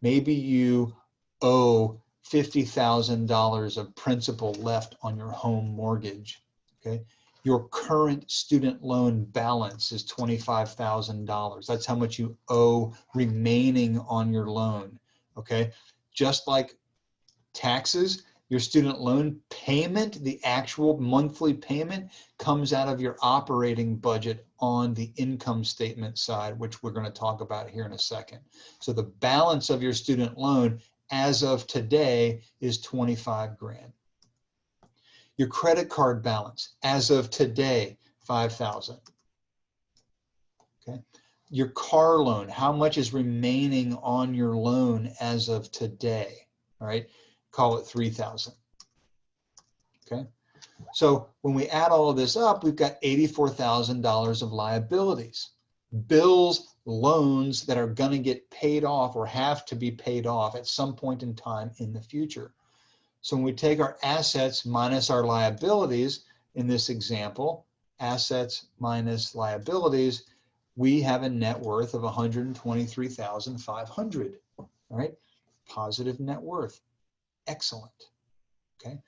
Maybe you owe $50,000 of principal left on your home mortgage. Okay, your current student loan balance is $25,000. That's how much you owe remaining on your loan. Okay, just like taxes, your student loan payment, the actual monthly payment, comes out of your operating budget on the income statement side, which we're going to talk about here in a second. So the balance of your student loan as of today is 25 grand. Your credit card balance as of today, 5,000. Okay. Your car loan, how much is remaining on your loan as of today? All right. Call it 3,000. Okay. So when we add all of this up, we've got $84,000 of liabilities, bills, loans that are going to get paid off or have to be paid off at some point in time in the future. So when we take our assets minus our liabilities, in this example, assets minus liabilities, we have a net worth of 123,500. All right, positive net worth. Excellent. Okay.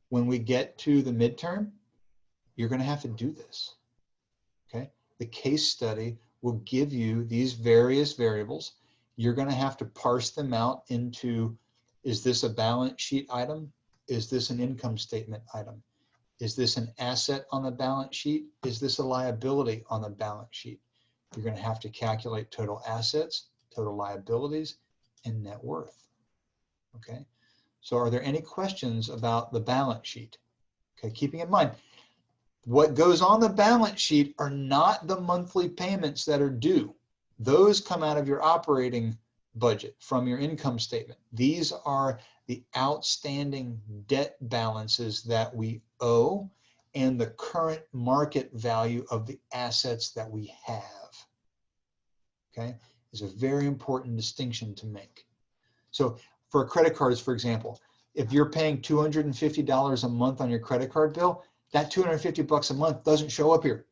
When we get to the midterm, you're going to have to do this. Okay. The case study will give you these various variables. You're going to have to parse them out into, is this a balance sheet item? Is this an income statement item? Is this an asset on the balance sheet? Is this a liability on the balance sheet? You're going to have to calculate total assets, total liabilities, and net worth. Okay. So are there any questions about the balance sheet? Okay, keeping in mind, what goes on the balance sheet are not the monthly payments that are due. Those come out of your operating budget from your income statement. These are the outstanding debt balances that we owe and the current market value of the assets that we have. Okay, is a very important distinction to make. So for credit cards, for example, if you're paying $250 a month on your credit card bill, that $250 a month doesn't show up here.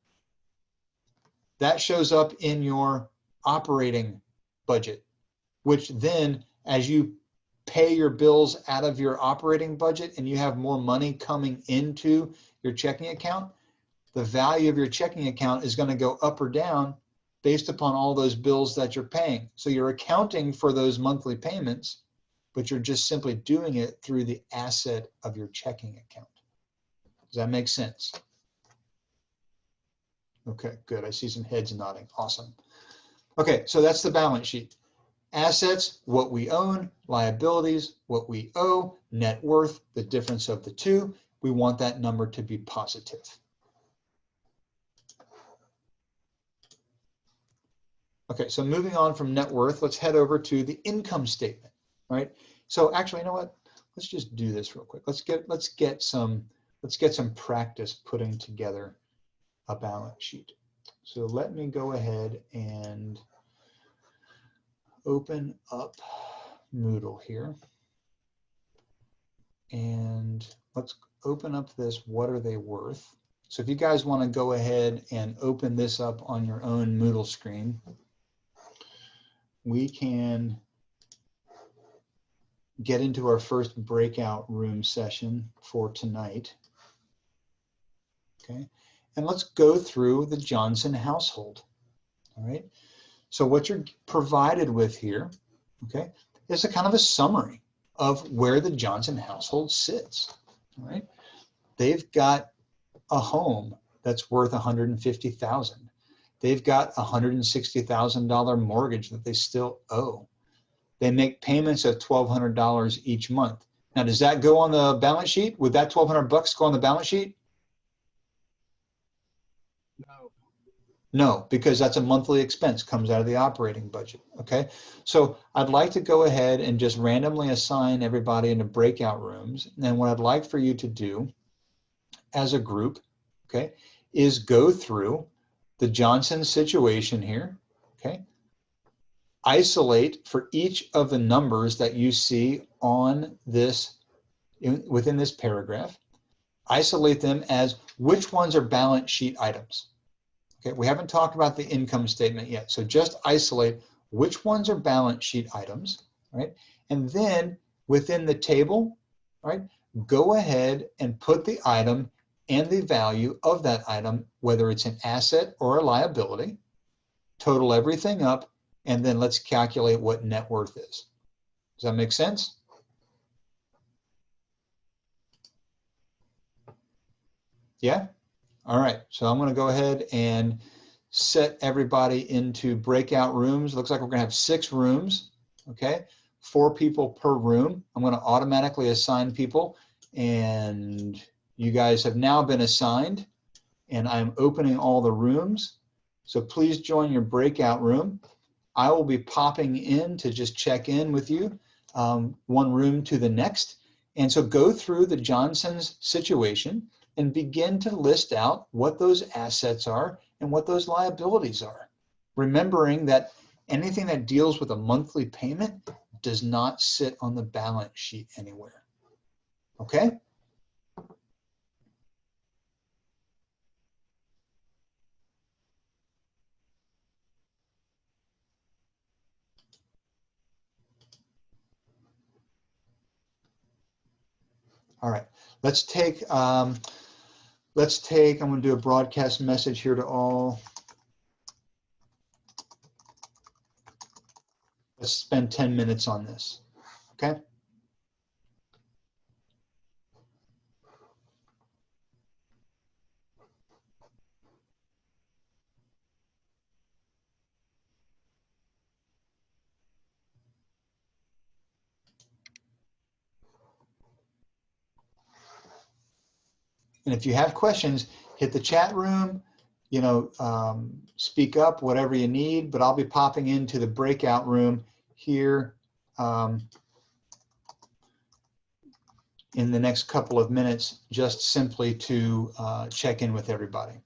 That shows up in your operating budget, which then as you pay your bills out of your operating budget and you have more money coming into your checking account, the value of your checking account is going to go up or down based upon all those bills that you're paying. So you're accounting for those monthly payments, but you're just simply doing it through the asset of your checking account. Does that make sense? Okay, good. I see some heads nodding. Awesome. Okay, so that's the balance sheet. Assets, what we own, liabilities, what we owe, net worth, the difference of the two. We want that number to be positive. Okay, so moving on from net worth, let's head over to the income statement, right? So actually, you know what? Let's just do this real quick. Let's get some practice putting together a balance sheet. So let me go ahead and open up Moodle here. And let's open up this, what are they worth? So if you guys want to go ahead and open this up on your own Moodle screen, we can get into our first breakout room session for tonight. Okay, and let's go through the Johnson household. All right, so what you're provided with here, okay, is a kind of a summary of where the Johnson household sits. All right, they've got a home that's worth $150,000. They've got a $160,000 mortgage that they still owe. They make payments of $1,200 each month. Now, does that go on the balance sheet? Would that $1,200 go on the balance sheet? No. No, because that's a monthly expense, comes out of the operating budget, okay? So I'd like to go ahead and just randomly assign everybody into breakout rooms. And what I'd like for you to do as a group, okay, is go through the Johnson situation here, okay? isolate for each of the numbers that you see on this, within this paragraph, isolate them as which ones are balance sheet items. Okay, we haven't talked about the income statement yet. So just isolate which ones are balance sheet items, right? And then within the table, right, go ahead and put the item and the value of that item, whether it's an asset or a liability, total everything up, and then let's calculate what net worth is. Does that make sense? Yeah? All right, so I'm going to go ahead and set everybody into breakout rooms. Looks like we're going to have 6 rooms, okay? 4 people per room. I'm going to automatically assign people, and you guys have now been assigned, and I'm opening all the rooms. So please join your breakout room. I will be popping in to just check in with you, one room to the next. And so go through the Johnson's situation and begin to list out what those assets are and what those liabilities are. Remembering that anything that deals with a monthly payment does not sit on the balance sheet anywhere. Okay? All right, let's take, I'm going to do a broadcast message here to all. Let's spend 10 minutes on this, okay? And if you have questions, hit the chat room, you know, speak up, whatever you need, but I'll be popping into the breakout room here in the next couple of minutes, just simply to check in with everybody.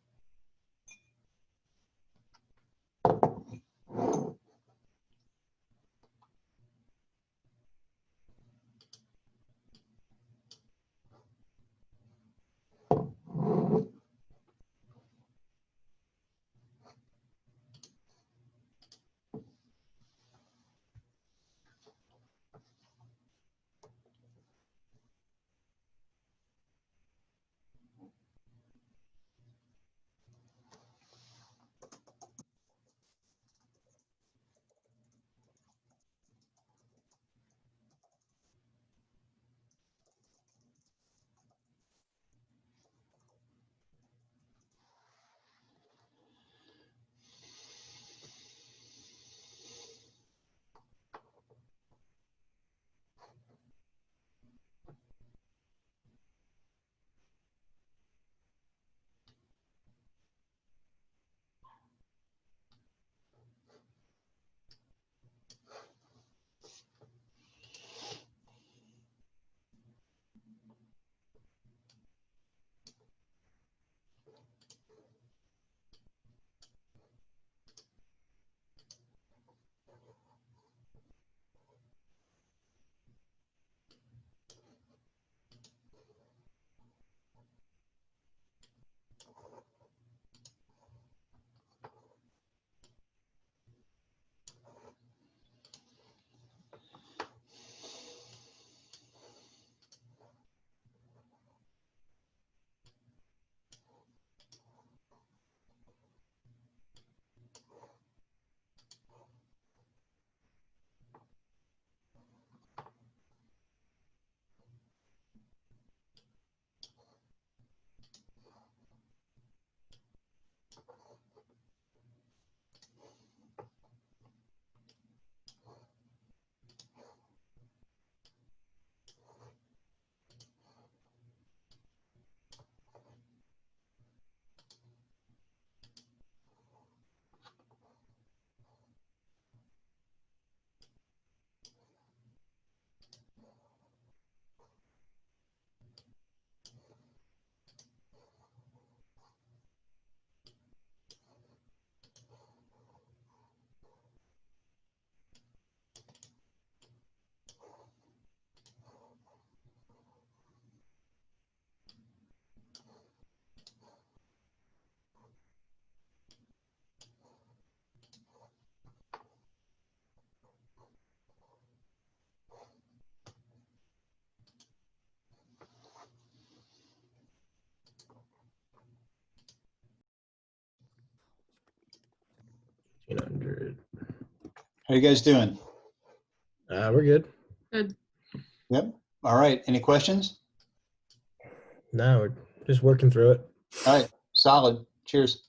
How you guys doing? We're good. Good. Yep. All right. Any questions? No, we're just working through it. All right. Solid. Cheers.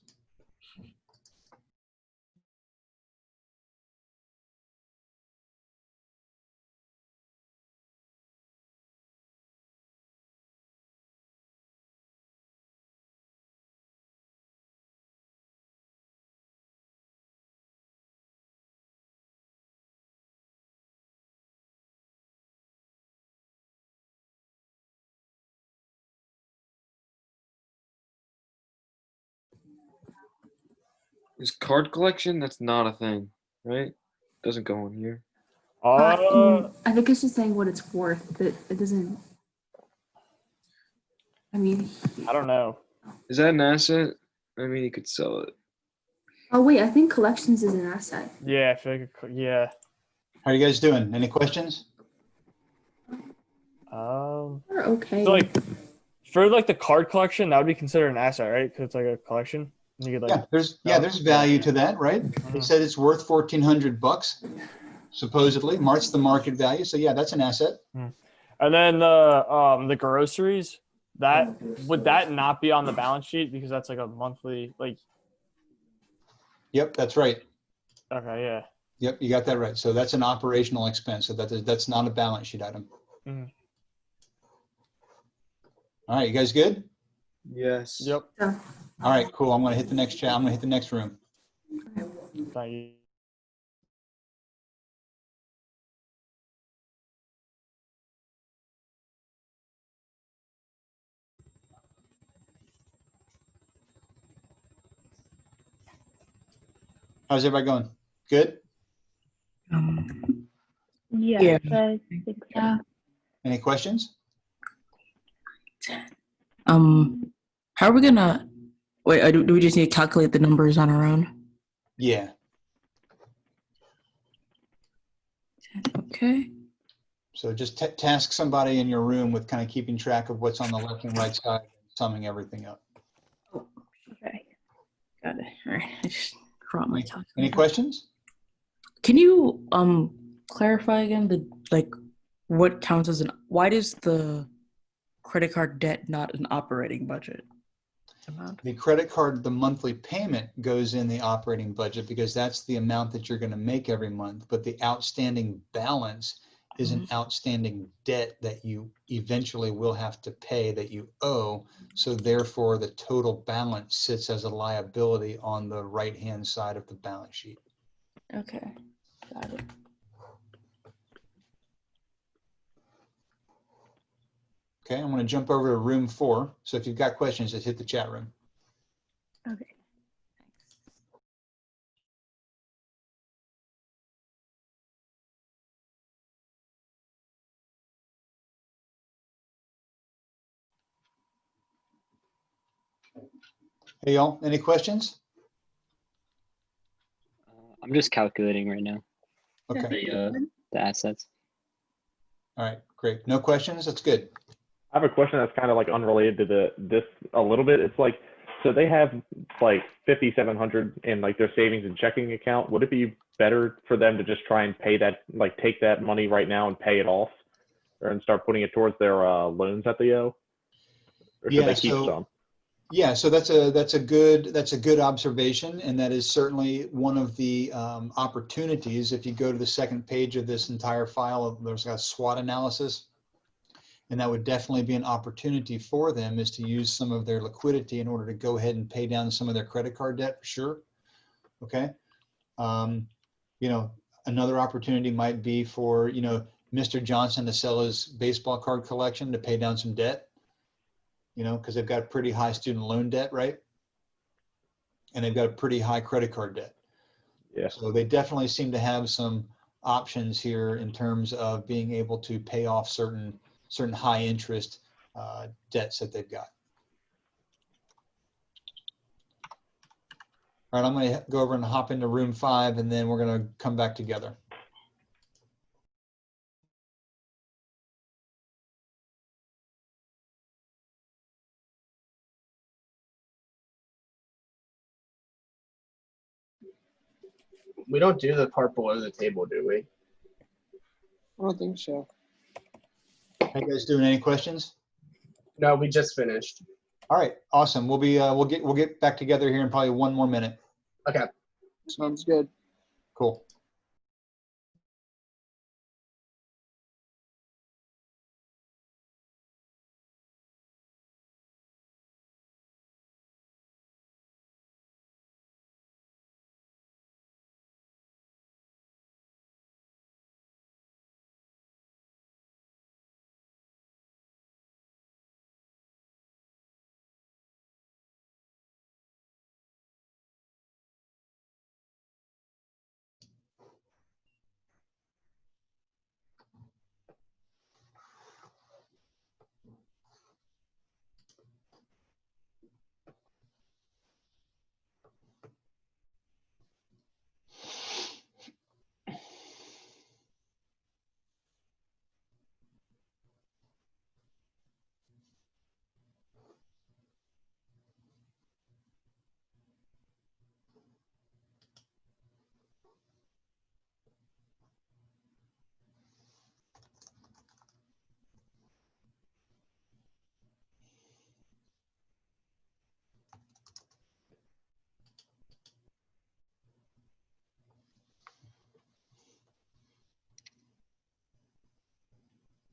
Is card collection? That's not a thing, right? Doesn't go in here. I think it's just saying what it's worth, but it doesn't. I mean, I don't know. Is that an asset? I mean, you could sell it. oh wait, I think collections is an asset. Yeah, I feel like yeah. How are you guys doing? Any questions? We're okay. So like for like the card collection, that would be considered an asset, right? Because it's like a collection. And you could like There's value to that, right? They Mhm. said it's worth $1,400 supposedly. Mark's the market value. So yeah, that's an asset. And then the groceries, that would that not be on the balance sheet because that's like a monthly like Yep, that's right. okay, yeah. Yep, you got that right. So that's an operational expense. So that's not a balance sheet item. Mhm. All right, you guys good? Yes. Yep. So, All right, cool. I'm gonna hit the next chat. I'm gonna hit the next room. Thank you. How's everybody going? Good? Yes, I think so. Yeah. Any questions? How are we gonna wait? Do we just need to calculate the numbers on our own? Yeah. Okay. So just task somebody in your room with kind of keeping track of what's on the left and right side, summing everything up. Okay. Got it. All right. I just brought my Any calculator. questions? Can you clarify again what counts as why does the credit card debt not an operating budget amount? The credit card, the monthly payment goes in the operating budget because that's the amount that you're going to make every month. But the outstanding balance is an outstanding debt that you eventually will have to pay that you owe. So therefore, the total balance sits as a liability on the right-hand side of the balance sheet. Okay. Got it. Okay, I'm going to jump over to room 4. So if you've got questions, just hit the chat room. Okay. Hey, y'all, any questions? I'm just calculating right now Okay. the assets. All right, great. No questions? That's good. I have a question that's kind of like unrelated to this a little bit. It's like, so they have like 5,700 in like their savings and checking account. Would it be better for them to just try and pay that, like take that money right now and pay it off, and start putting it towards their loans that they owe? Or should they keep some? Yeah, so that's a good observation, and that is certainly one of the opportunities. If you go to the second page of this entire file, there's a SWOT analysis, and that would definitely be an opportunity for them is to use some of their liquidity in order to go ahead and pay down some of their credit card debt for sure. Okay, you know, another opportunity might be for Mr. Johnson to sell his baseball card collection to pay down some debt. Because they've got pretty high student loan debt, right? And they've got a pretty high credit card debt. Yeah. So they definitely seem to have some options here in terms of being able to pay off certain high interest debts that they've got. All right, I'm going to go over and hop into room 5, and then we're going to come back together. We don't do the part below the table, do we? I don't think so. How you guys doing? Any questions? No, we just finished. All right, awesome. We'll get back together here in probably 1 more minute. Okay. Sounds good. Cool.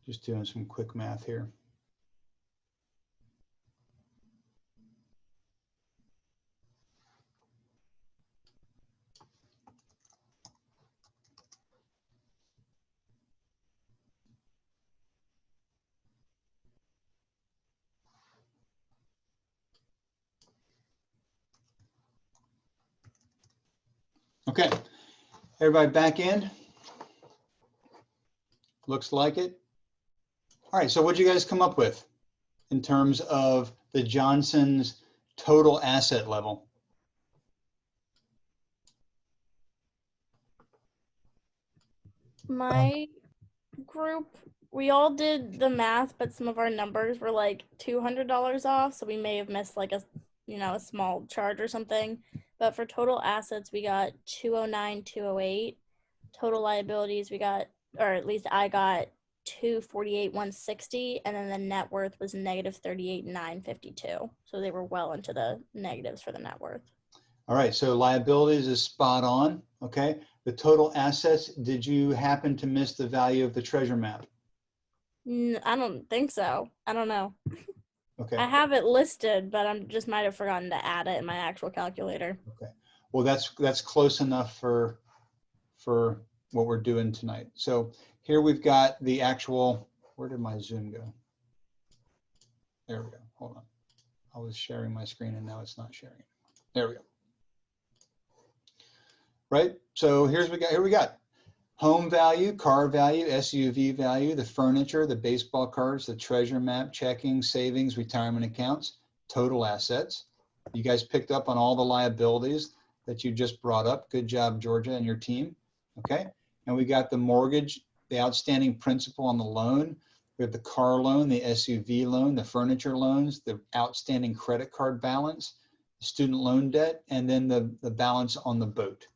Just doing some quick math here. Okay, everybody back in? Looks like it. All right, so what'd you guys come up with in terms of the Johnson's total asset level? My group, we all did the math, but some of our numbers were like $200 off, so we may have missed like a small charge or something. But for total assets, we got 209,208. Total liabilities, we got, or at least I got 248,160, and then the net worth was negative 38,952. So they were well into the negatives for the net worth. All right, so liabilities is spot on, okay? The total assets, did you happen to miss the value of the treasure map? I don't think so. I don't know. Okay. I have it listed, but I just might have forgotten to add it in my actual calculator. Okay. Well, that's close enough for what we're doing tonight. So here we've got the actual, where did my Zoom go? There we go. Hold on. I was sharing my screen and now it's not sharing. There we go. Right? So here we got home value, car value, SUV value, the furniture, the baseball cards, the treasure map, checking, savings, retirement accounts, total assets. You guys picked up on all the liabilities that you just brought up. Good job, Georgia and your team. Okay. And we got the mortgage, the outstanding principal on the loan. We have the car loan, the SUV loan, the furniture loans, the outstanding credit card balance, student loan debt, and then the balance on the boat.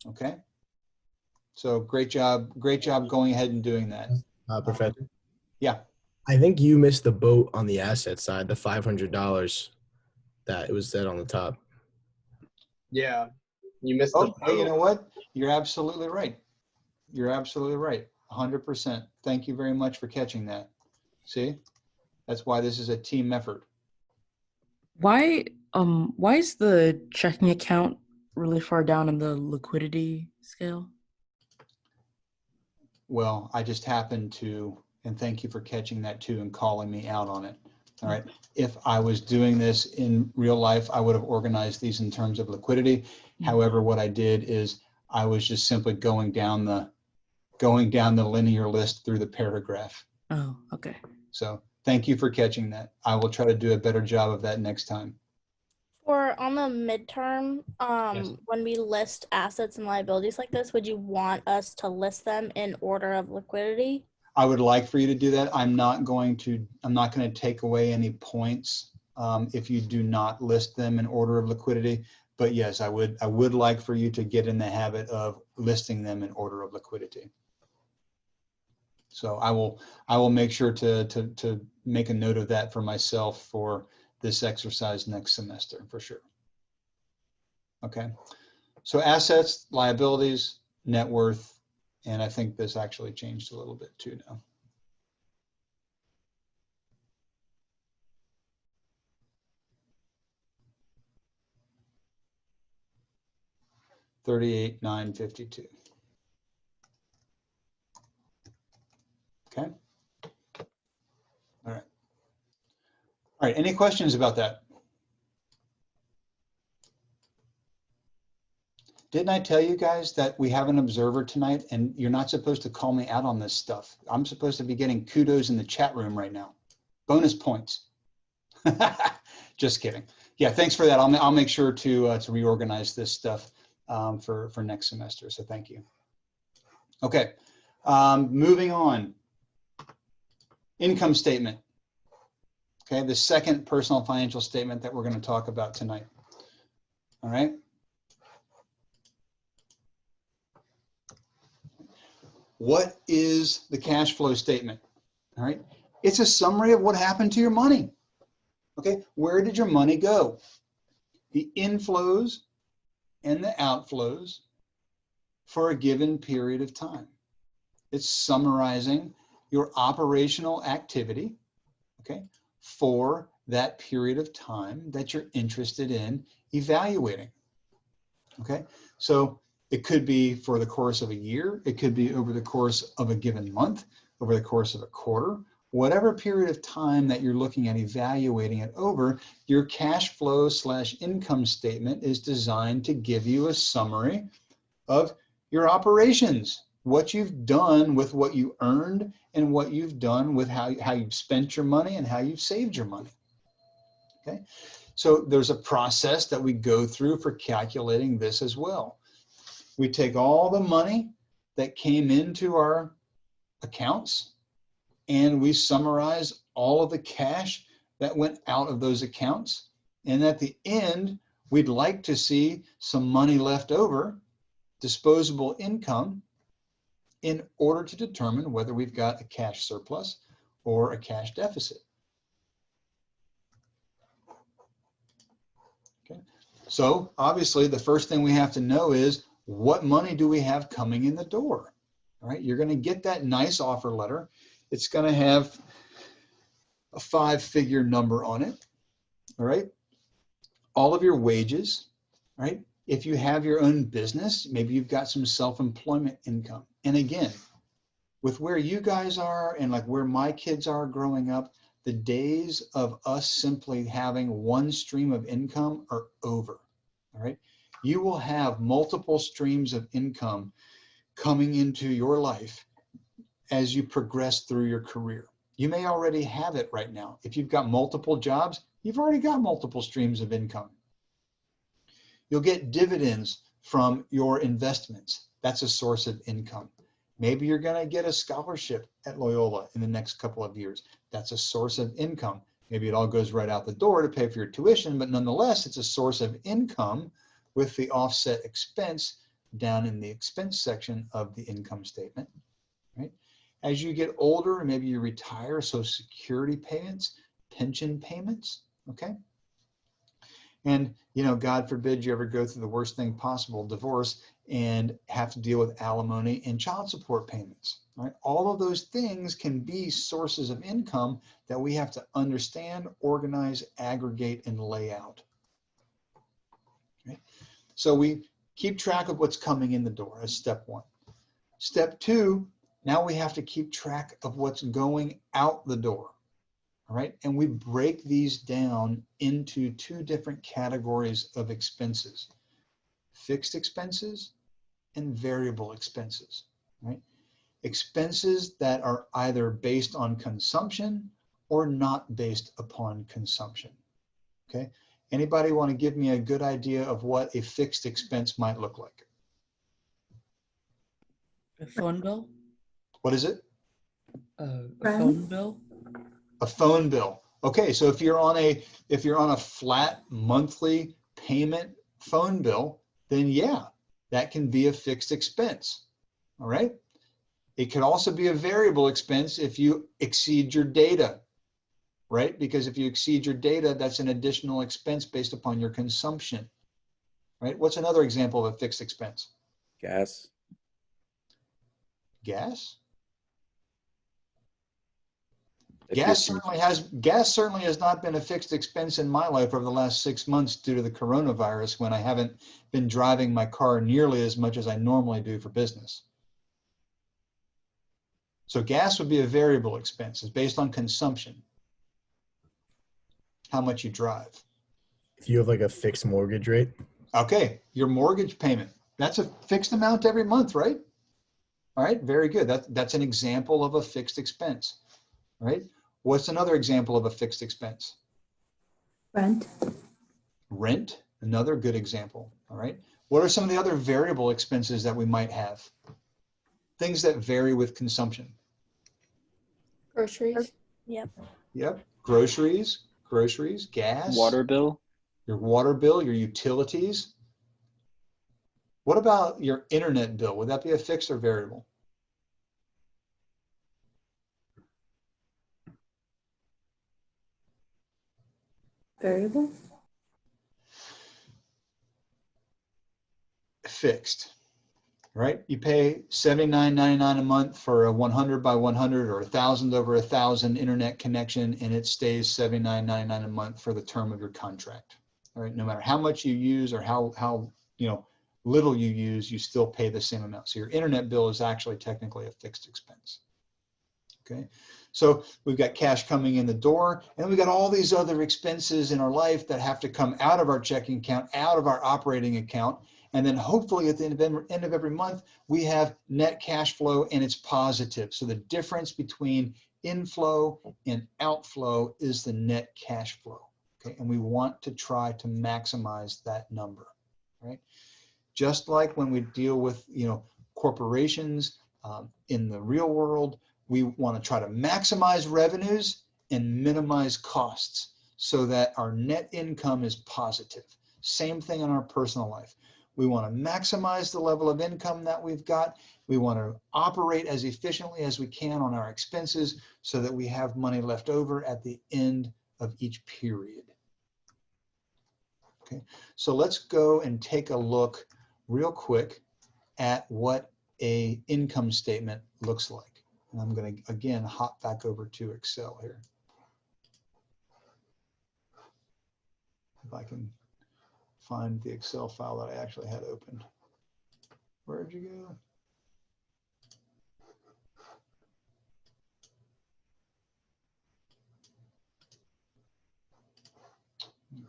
Okay. So great job going ahead and doing that. Professor? Yeah. I think you missed the boat on the asset side, the $500 that it was said on the top. Yeah. You missed the Hey, you know what? You're absolutely right. You're absolutely right. 100%. Thank you very much for catching that. See? That's why this is a team effort. Why is the checking account really far down in the liquidity scale? Well, I just happened to, and thank you for catching that too and calling me out on it. All right. If I was doing this in real life, I would have organized these in terms of liquidity. However, what I did is I was just simply going down the linear list through the paragraph. Oh, okay. So thank you for catching that. I will try to do a better job of that next time. Or on the midterm, Yes. when we list assets and liabilities like this, would you want us to list them in order of liquidity? I would like for you to do that. I'm not going to take away any points if you do not list them in order of liquidity, But yes, I would like for you to get in the habit of listing them in order of liquidity. So I will make sure to make a note of that for myself for this exercise next semester for sure. Okay, so assets, liabilities, net worth, and I think this actually changed a little bit too now. $38,952. Okay. All right. All right. Any questions about that? Didn't I tell you guys that we have an observer tonight and you're not supposed to call me out on this stuff? I'm supposed to be getting kudos in the chat room right now. Bonus points. Just kidding. Yeah, thanks for that. I'll make sure to reorganize this stuff for next semester. So thank you. Okay, moving on. Income statement. Okay, the second personal financial statement that we're going to talk about tonight. All right. What is the cash flow statement? All right. It's a summary of what happened to your money. Okay. Where did your money go? The inflows and the outflows for a given period of time. It's summarizing your operational activity, okay, for that period of time that you're interested in evaluating. Okay. So it could be for the course of a year. It could be over the course of a given month, over the course of a quarter, whatever period of time that you're looking at evaluating it over, your cash flow / income statement is designed to give you a summary of your operations, what you've done with what you earned and what you've done with how you've spent your money and how you've saved your money. Okay. So there's a process that we go through for calculating this as well. We take all the money that came into our accounts and we summarize all of the cash that went out of those accounts. And at the end, we'd like to see some money left over, disposable income, in order to determine whether we've got a cash surplus or a cash deficit. Okay. So obviously the first thing we have to know is, what money do we have coming in the door? All right, you're going to get that nice offer letter. It's going to have a 5-figure number on it. All right, all of your wages. Right, if you have your own business, maybe you've got some self-employment income. And again, with where you guys are and like where my kids are growing up, the days of us simply having one stream of income are over. All right. You will have multiple streams of income coming into your life as you progress through your career. You may already have it right now. If you've got multiple jobs, you've already got multiple streams of income. You'll get dividends from your investments. That's a source of income. Maybe you're going to get a scholarship at Loyola in the next couple of years. That's a source of income. Maybe it all goes right out the door to pay for your tuition, but nonetheless, it's a source of income with the offset expense down in the expense section of the income statement, right? As you get older, maybe you retire, Social Security payments, pension payments, okay? And, you know, God forbid you ever go through the worst thing possible, divorce, and have to deal with alimony and child support payments, right? All of those things can be sources of income that we have to understand, organize, aggregate, and lay out. Okay? So we keep track of what's coming in the door as step one. Step two, now we have to keep track of what's going out the door. All right, and we break these down into two different categories of expenses: fixed expenses and variable expenses, right? Expenses that are either based on consumption or not based upon consumption, okay? Anybody want to give me a good idea of what a fixed expense might look like? A phone bill? What is it? A phone bill? A phone bill. Okay, so if you're on a flat monthly payment phone bill, then yeah, that can be a fixed expense. All right. It could also be a variable expense if you exceed your data, right? Because if you exceed your data, that's an additional expense based upon your consumption, right? What's another example of a fixed expense? Gas. Gas? If Gas you're- certainly has not been a fixed expense in my life over the last 6 months due to the coronavirus, when I haven't been driving my car nearly as much as I normally do for business. So gas would be a variable expense. It's based on consumption, how much you drive. If you have like a fixed mortgage rate. Okay, your mortgage payment, that's a fixed amount every month, right? All right, very good. That's an example of a fixed expense, right? What's another example of a fixed expense? Rent. Rent, another good example, all right? What are some of the other variable expenses that we might have? Things that vary with consumption. Groceries. Yep. Yep, groceries, gas. Water bill. Your water bill, your utilities. What about your internet bill? Would that be a fixed or variable? Variable. Fixed, right? You pay $79.99 a month for a 100 by 100 or 1,000 over 1,000 internet connection, and it stays $79.99 a month for the term of your contract. All right, no matter how much you use or how little you use, you still pay the same amount. So your internet bill is actually technically a fixed expense. Okay, so we've got cash coming in the door, and we've got all these other expenses in our life that have to come out of our checking account, out of our operating account. And then hopefully at the end of every month, we have net cash flow and it's positive. So the difference between inflow and outflow is the net cash flow. Okay, and we want to try to maximize that number, right? Just like when we deal with corporations in the real world, we want to try to maximize revenues and minimize costs so that our net income is positive. Same thing in our personal life. We want to maximize the level of income that we've got. We want to operate as efficiently as we can on our expenses so that we have money left over at the end of each period. Okay, so let's go and take a look real quick at what an income statement looks like. And I'm going to, again, hop back over to Excel here. If I can find the Excel file that I actually had open. Where'd you go?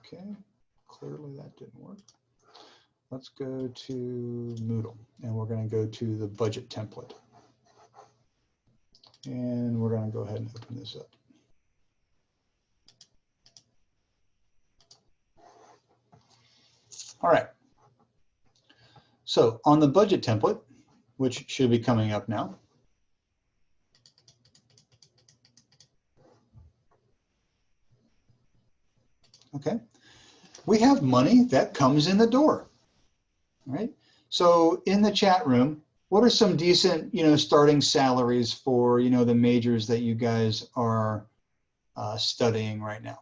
Okay, clearly that didn't work. Let's go to Moodle, and we're going to go to the budget template. And we're going to go ahead and open this up. All right. So on the budget template, which should be coming up now, okay, we have money that comes in the door, right? So in the chat room, what are some decent, starting salaries for, the majors that you guys are studying right now?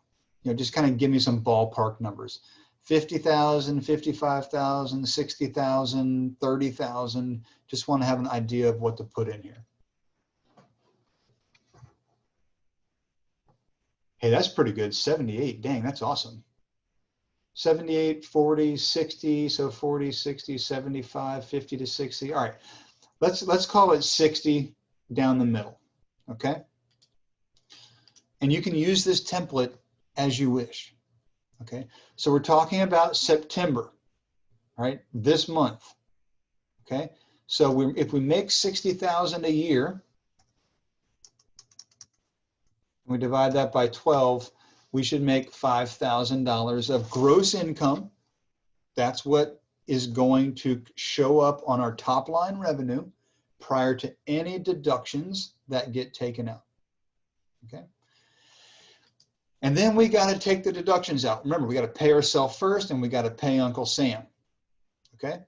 Just kind of give me some ballpark numbers. 50,000, 55,000, 60,000, 30,000. Just want to have an idea of what to put in here. Hey, that's pretty good. 78. Dang, that's awesome. 78, 40, 60. So 40, 60, 75, 50 to 60. All right. Let's call it 60 down the middle. Okay. And you can use this template as you wish. Okay, so we're talking about September, right? This month. Okay, so if we make 60,000 a year, we divide that by 12, we should make $5,000 of gross income. That's what is going to show up on our top line revenue prior to any deductions that get taken out. Okay. And then we got to take the deductions out. Remember, we got to pay ourselves first, and we got to pay Uncle Sam. Okay?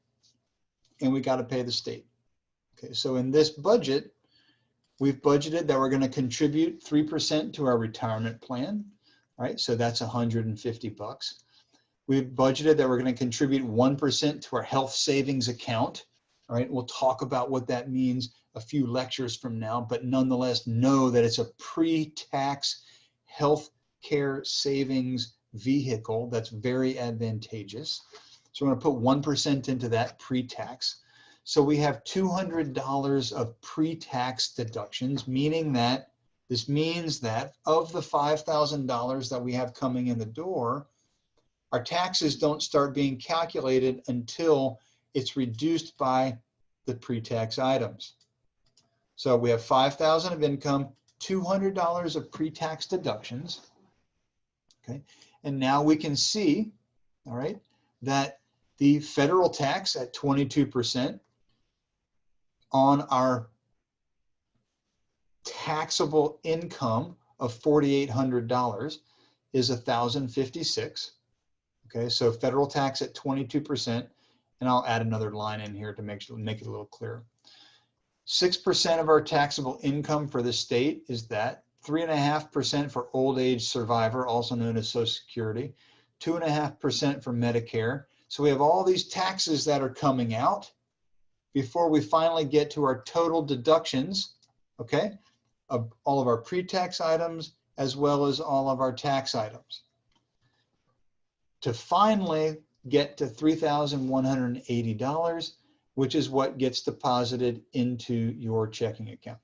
And we got to pay the state. Okay, so in this budget, we've budgeted that we're going to contribute 3% to our retirement plan. All right, so that's $150. We've budgeted that we're going to contribute 1% to our health savings account. All right, we'll talk about what that means a few lectures from now, but nonetheless know that it's a pre-tax health care savings vehicle that's very advantageous. So we're going to put 1% into that pre-tax. So we have $200 of pre-tax deductions, meaning that this means that of the $5,000 that we have coming in the door, our taxes don't start being calculated until it's reduced by the pre-tax items. So we have $5,000 of income, $200 of pre-tax deductions. Okay, and now we can see, all right, that the federal tax at 22% on our taxable income of $4,800 is $1,056. Okay, so federal tax at 22%, and I'll add another line in here to make it a little clearer. 6% of our taxable income for the state is that. 3.5% for old age survivor, also known as Social Security. 2.5% for Medicare. So we have all these taxes that are coming out before we finally get to our total deductions, okay, of all of our pre-tax items as well as all of our tax items, to finally get to $3,180, which is what gets deposited into your checking account.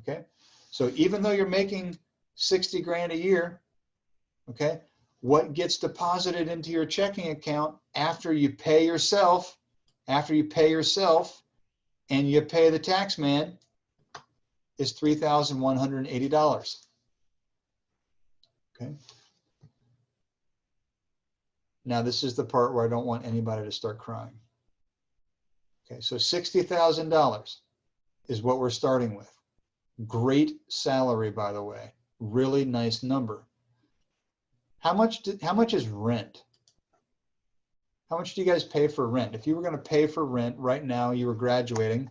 Okay, so even though you're making 60 grand a year, okay, what gets deposited into your checking account after you pay yourself, and you pay the tax man, is $3,180. Okay. Now this is the part where I don't want anybody to start crying. Okay, so $60,000 is what we're starting with. Great salary, by the way. Really nice number. How much is rent? How much do you guys pay for rent? If you were going to pay for rent right now, you were graduating,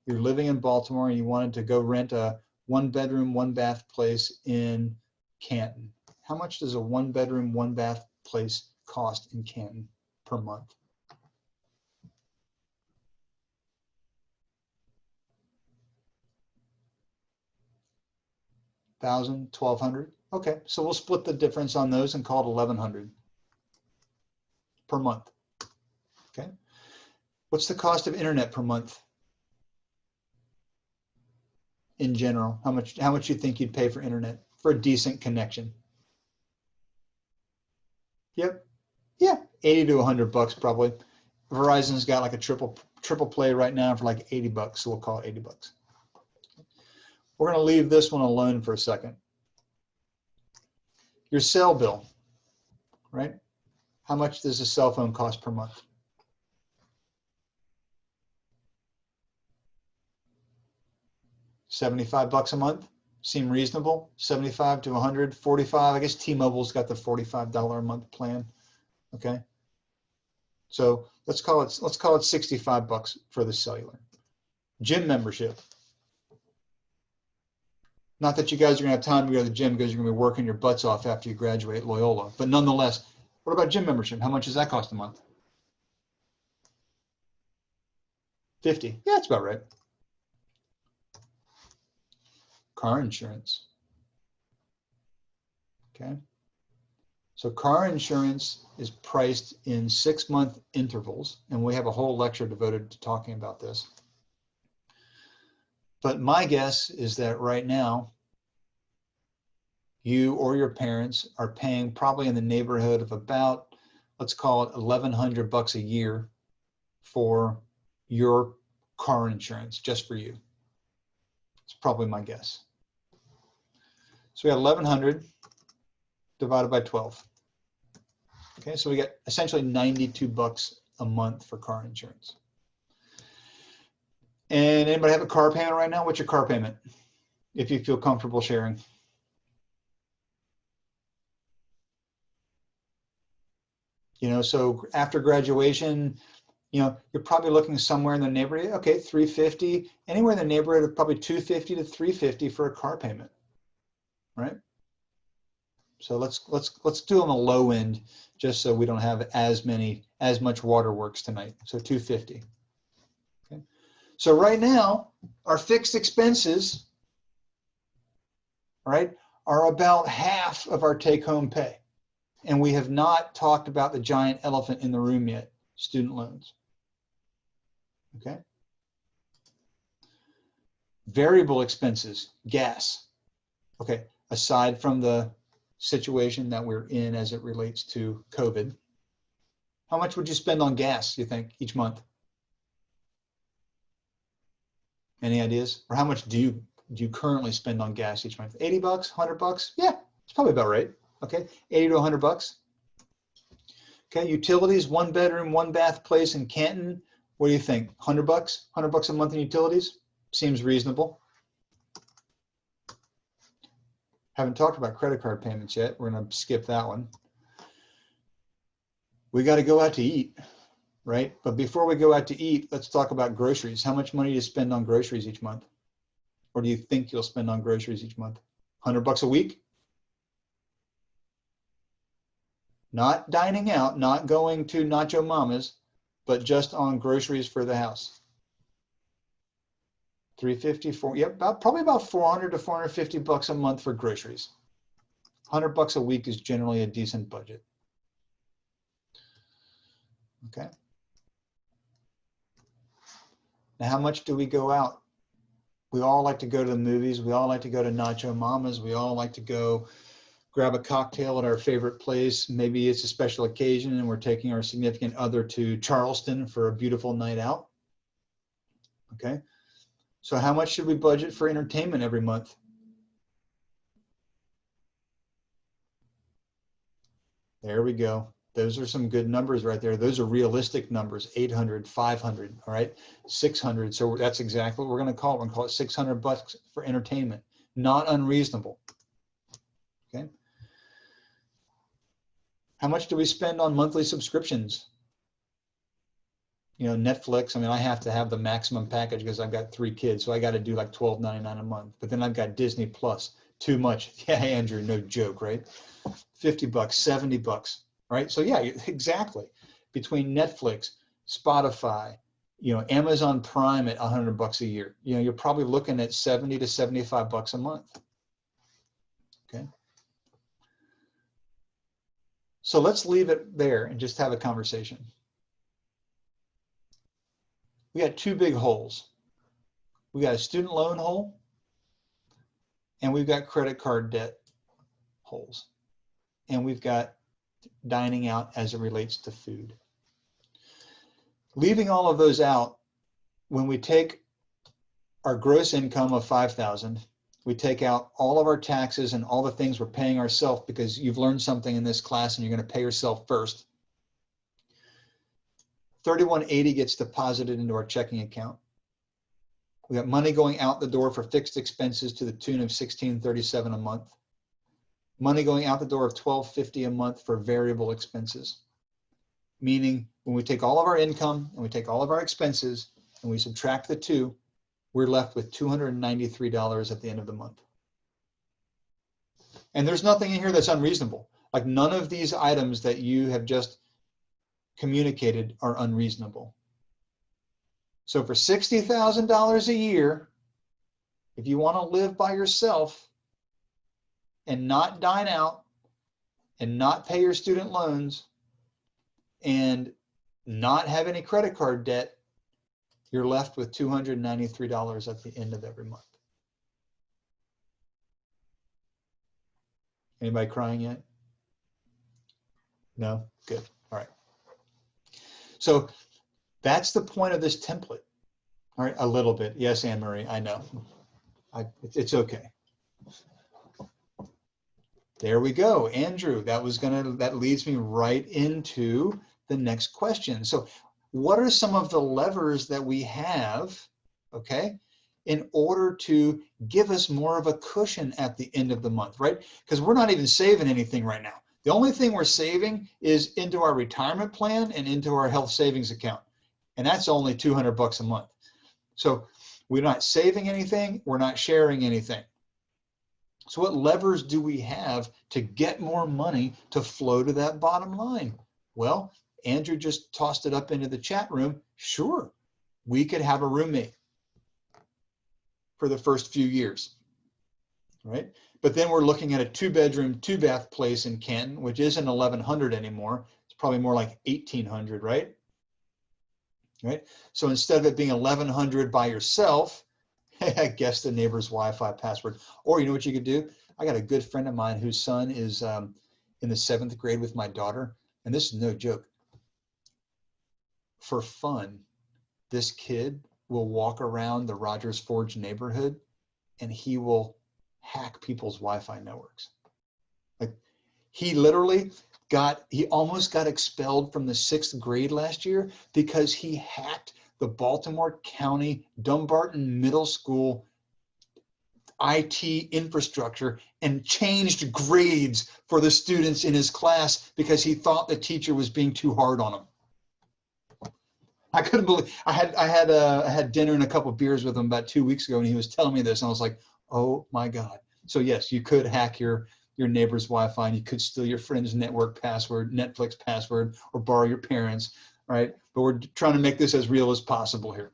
you're living in Baltimore, and you wanted to go rent a 1-bedroom, 1-bath place in Canton. How much does a 1-bedroom, 1-bath place cost in Canton per month? $1,000, $1,200. Okay, so we'll split the difference on those and call it $1,100 per month. Okay, what's the cost of internet per month? In general, how much you think you'd pay for internet for a decent connection? Yep, yeah, 80 to $100 probably. Verizon's got like a triple play right now for like $80, so we'll call it $80. We're going to leave this one alone for a second. Your cell bill, right? How much does a cell phone cost per month? $75 a month? Seem reasonable? 75 to 100, 45. I guess T-Mobile's got the $45 a month plan. Okay. So let's call it $65 for the cellular. Gym membership. Not that you guys are gonna have time to go to the gym because you're gonna be working your butts off after you graduate Loyola, but nonetheless, what about gym membership? How much does that cost a month? 50. Yeah, that's about right. Car insurance. Okay. So car insurance is priced in 6-month intervals, and we have a whole lecture devoted to talking about this. But my guess is that right now, you or your parents are paying probably in the neighborhood of about, let's call it $1,100 a year for your car insurance, just for you. It's probably my guess. So we got 1,100 divided by 12. Okay, so we get essentially $92 a month for car insurance. And anybody have a car payment right now? What's your car payment? If you feel comfortable sharing. You know, so after graduation, you know, you're probably looking somewhere in the neighborhood, okay, 350, anywhere in the neighborhood of probably 250 to 350 for a car payment, right? So let's do on the low end, just so we don't have as much waterworks tonight. So 250. Okay. So right now, our fixed expenses, right, are about half of our take-home pay. And we have not talked about the giant elephant in the room yet, student loans. Okay. Variable expenses, gas. Okay, aside from the situation that we're in as it relates to COVID, how much would you spend on gas, you think, each month? Any ideas? Or how much do you currently spend on gas each month? 80 bucks, 100 bucks? Yeah, it's probably about right. Okay, 80 to 100 bucks. Okay, utilities, 1 bedroom, 1 bath place in Canton. What do you think? 100 bucks? 100 bucks a month in utilities? Seems reasonable. Haven't talked about credit card payments yet. We're going to skip that one. We got to go out to eat, right? But before we go out to eat, let's talk about groceries. How much money do you spend on groceries each month? Or do you think you'll spend on groceries each month? 100 bucks a week? Not dining out, not going to Nacho Mama's, but just on groceries for the house. 350, yep, probably about 400 to 450 bucks a month for groceries. 100 bucks a week is generally a decent budget. Okay. Now, how much do we go out? We all like to go to the movies. We all like to go to Nacho Mama's. We all like to go grab a cocktail at our favorite place. Maybe it's a special occasion and we're taking our significant other to Charleston for a beautiful night out. Okay. So how much should we budget for entertainment every month? There we go. Those are some good numbers right there. Those are realistic numbers, 800, 500, all right, 600. So that's exactly what we're going to call it. We're going to call it 600 bucks for entertainment. Not unreasonable. Okay. How much do we spend on monthly subscriptions? You know, Netflix, I mean, I have to have the maximum package because I've got 3 kids. So I got to do like $12.99 a month. But then I've got Disney Plus, too much. Yeah, Andrew, no joke, right? 50 bucks, 70 bucks, right? So yeah, exactly. Between Netflix, Spotify, you know, Amazon Prime at 100 bucks a year, you know, you're probably looking at 70 to 75 bucks a month. Okay. So let's leave it there and just have a conversation. We got 2 big holes. We got a student loan hole and we've got credit card debt holes. And we've got dining out as it relates to food. Leaving all of those out, when we take our gross income of $5,000, we take out all of our taxes and all the things we're paying ourselves, because you've learned something in this class and you're going to pay yourself first. $3,180 gets deposited into our checking account. We got money going out the door for fixed expenses to the tune of $1,637 a month. Money going out the door of $1,250 a month for variable expenses. Meaning when we take all of our income and we take all of our expenses and we subtract the 2, we're left with $293 at the end of the month. And there's nothing in here that's unreasonable. Like none of these items that you have just communicated are unreasonable. So for $60,000 a year, if you want to live by yourself and not dine out and not pay your student loans and not have any credit card debt, you're left with $293 at the end of every month. Anybody crying yet? No? Good. All right. So that's the point of this template. All right, a little bit. Yes, Anne-Marie, I know. It's okay. There we go. Andrew, that leads me right into the next question. So what are some of the levers that we have, okay, in order to give us more of a cushion at the end of the month, right? Because we're not even saving anything right now. The only thing we're saving is into our retirement plan and into our health savings account. And that's only $200 a month. So we're not saving anything. We're not sharing anything. So what levers do we have to get more money to flow to that bottom line? Well, Andrew just tossed it up into the chat room. Sure, we could have a roommate for the first few years, right? But then we're looking at a 2-bedroom, 2-bath place in Canton, which isn't 1,100 anymore. It's probably more like 1,800, right? Right? So instead of it being 1,100 by yourself, guess the neighbor's Wi-Fi password. Or you know what you could do? I got a good friend of mine whose son is in the 7th grade with my daughter. And this is no joke. For fun, this kid will walk around the Rogers Forge neighborhood and he will hack people's Wi-Fi networks. Like he almost got expelled from the 6th grade last year because he hacked the Baltimore County Dumbarton Middle School IT infrastructure and changed grades for the students in his class because he thought the teacher was being too hard on him. I couldn't believe I had dinner and a couple of beers with him about 2 weeks ago, and he was telling me this, and I was like, oh my God. So yes, you could hack your neighbor's Wi-Fi, and you could steal your friend's network password, Netflix password, or borrow your parents, right? But we're trying to make this as real as possible here.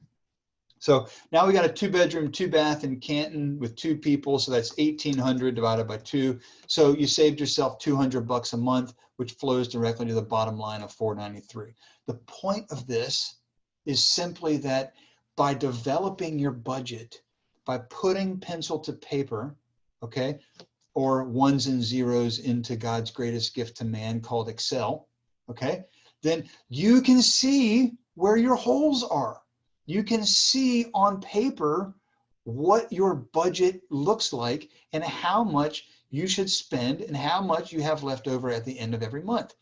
So now we got a 2-bedroom, 2-bath in Canton with 2 people. So that's 1,800 divided by 2. So you saved yourself $200 a month, which flows directly to the bottom line of $493. The point of this is simply that by developing your budget, by putting pencil to paper, okay, or ones and zeros into God's greatest gift to man called Excel, okay, then you can see where your holes are. You can see on paper what your budget looks like and how much you should spend and how much you have left over at the end of every month.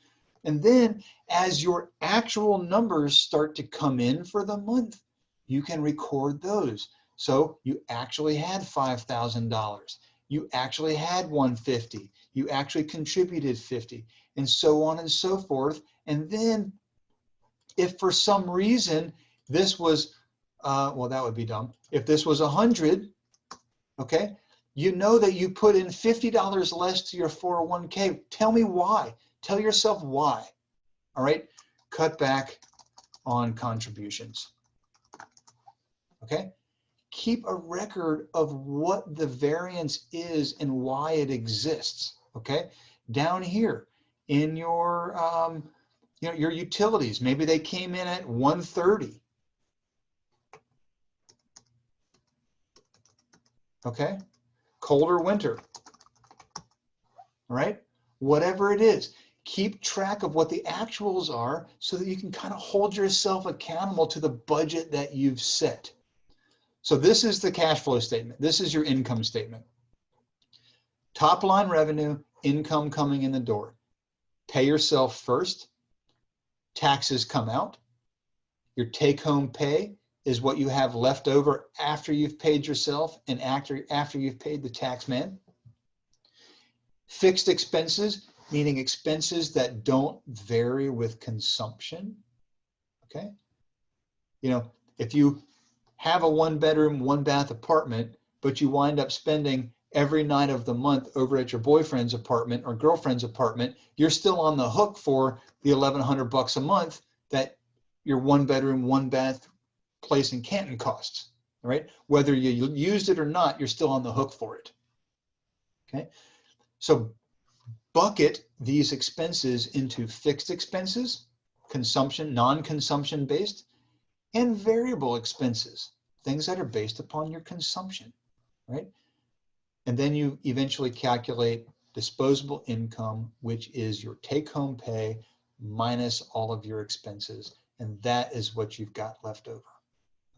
And then as your actual numbers start to come in for the month, you can record those. So you actually had $5,000. You actually had $150. You actually contributed $50, and so on and so forth. And then if for some reason this was, well, that would be dumb. If this was 100, okay, you know that you put in $50 less to your 401k. Tell me why. Tell yourself why. All right, cut back on contributions. Okay, keep a record of what the variance is and why it exists. Okay, down here in your your utilities, maybe they came in at 130. Okay, colder winter. All right, whatever it is, keep track of what the actuals are so that you can kind of hold yourself accountable to the budget that you've set. So this is the cash flow statement. This is your income statement. Top line revenue, income coming in the door. Pay yourself first. Taxes come out. Your take-home pay is what you have left over after you've paid yourself and after you've paid the tax man. Fixed expenses, meaning expenses that don't vary with consumption. Okay. You know, if you have a 1-bedroom, 1-bath apartment, but you wind up spending every night of the month over at your boyfriend's apartment or girlfriend's apartment, you're still on the hook for the $1,100 a month that your 1-bedroom, 1-bath place in Canton costs, right? Whether you used it or not, you're still on the hook for it. Okay, so bucket these expenses into fixed expenses, consumption, non-consumption based, and variable expenses, things that are based upon your consumption, right? And then you eventually calculate disposable income, which is your take-home pay minus all of your expenses. And that is what you've got left over,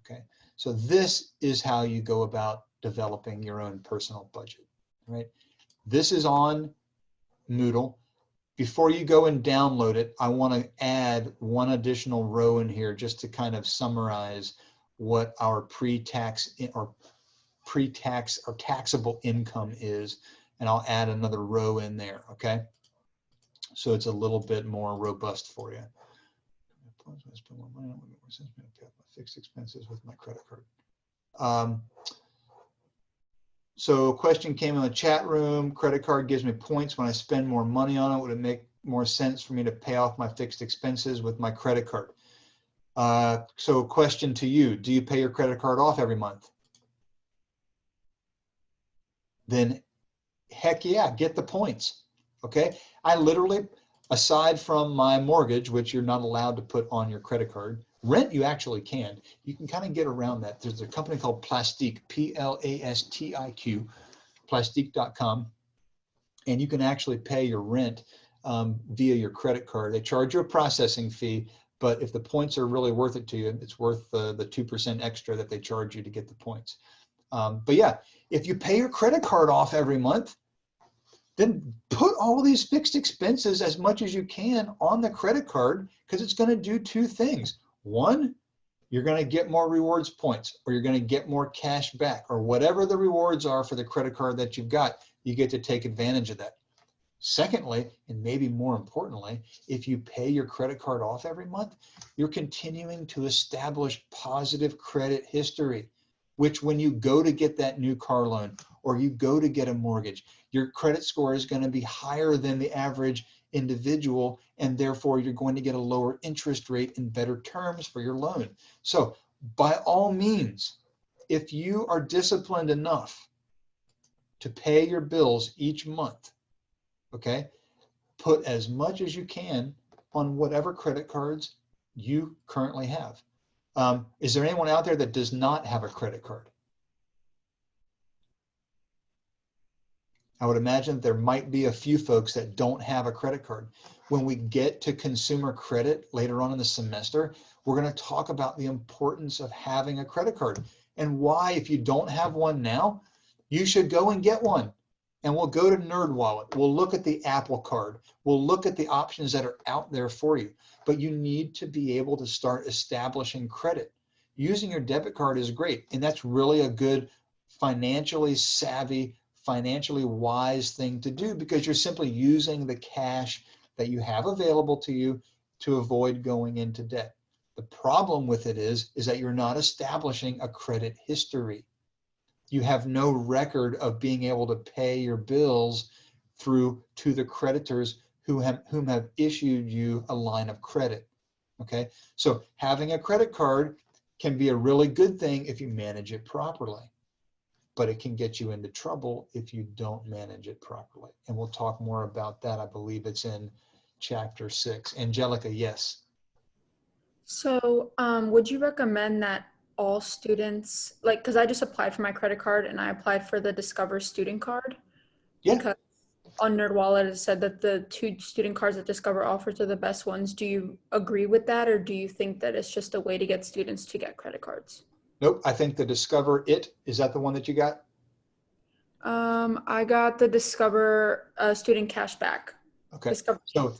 okay? So this is how you go about developing your own personal budget, right? This is on Moodle. Before you go and download it, I want to add one additional row in here just to kind of summarize what our pre-tax or taxable income is, and I'll add another row in there, okay? So it's a little bit more robust for you. Fixed expenses with my credit card. So a question came in the chat room. Credit card gives me points when I spend more money on it. Would it make more sense for me to pay off my fixed expenses with my credit card? So question to you, do you pay your credit card off every month? Then heck yeah, get the points, okay? I literally, aside from my mortgage, which you're not allowed to put on your credit card, rent you actually can. You can kind of get around that. There's a company called Plastique, P-L-A-S-T-I-Q, plastique.com, and you can actually pay your rent via your credit card. They charge you a processing fee, but if the points are really worth it to you, it's worth the 2% extra that they charge you to get the points. But yeah, if you pay your credit card off every month, then put all these fixed expenses as much as you can on the credit card, because it's going to do two things. One, you're going to get more rewards points, or you're going to get more cash back, or whatever the rewards are for the credit card that you've got, you get to take advantage of that. Secondly, and maybe more importantly, if you pay your credit card off every month, you're continuing to establish positive credit history, which when you go to get that new car loan or you go to get a mortgage, your credit score is going to be higher than the average individual, and therefore you're going to get a lower interest rate and better terms for your loan. So by all means, if you are disciplined enough to pay your bills each month, okay, put as much as you can on whatever credit cards you currently have. Is there anyone out there that does not have a credit card? I would imagine there might be a few folks that don't have a credit card. When we get to consumer credit later on in the semester, we're going to talk about the importance of having a credit card and why, if you don't have one now, you should go and get one. And we'll go to NerdWallet. We'll look at the Apple Card. We'll look at the options that are out there for you. But you need to be able to start establishing credit. Using your debit card is great, and that's really a good financially savvy, financially wise thing to do, because you're simply using the cash that you have available to you to avoid going into debt. The problem with it is that you're not establishing a credit history. You have no record of being able to pay your bills through to the creditors whom have issued you a line of credit. Okay, so having a credit card can be a really good thing if you manage it properly, but it can get you into trouble if you don't manage it properly. And we'll talk more about that. I believe it's in chapter 6. Angelica, yes. So would you recommend that all students, like, because I just applied for my credit card and I applied for the Discover student card? Yeah. Because on NerdWallet it said that the 2 student cards that Discover offers are the best ones. Do you agree with that, or do you think that it's just a way to get students to get credit cards? Nope, I think the Discover It, is that the one that you got? I got the Discover student cashback. Okay, Discover. So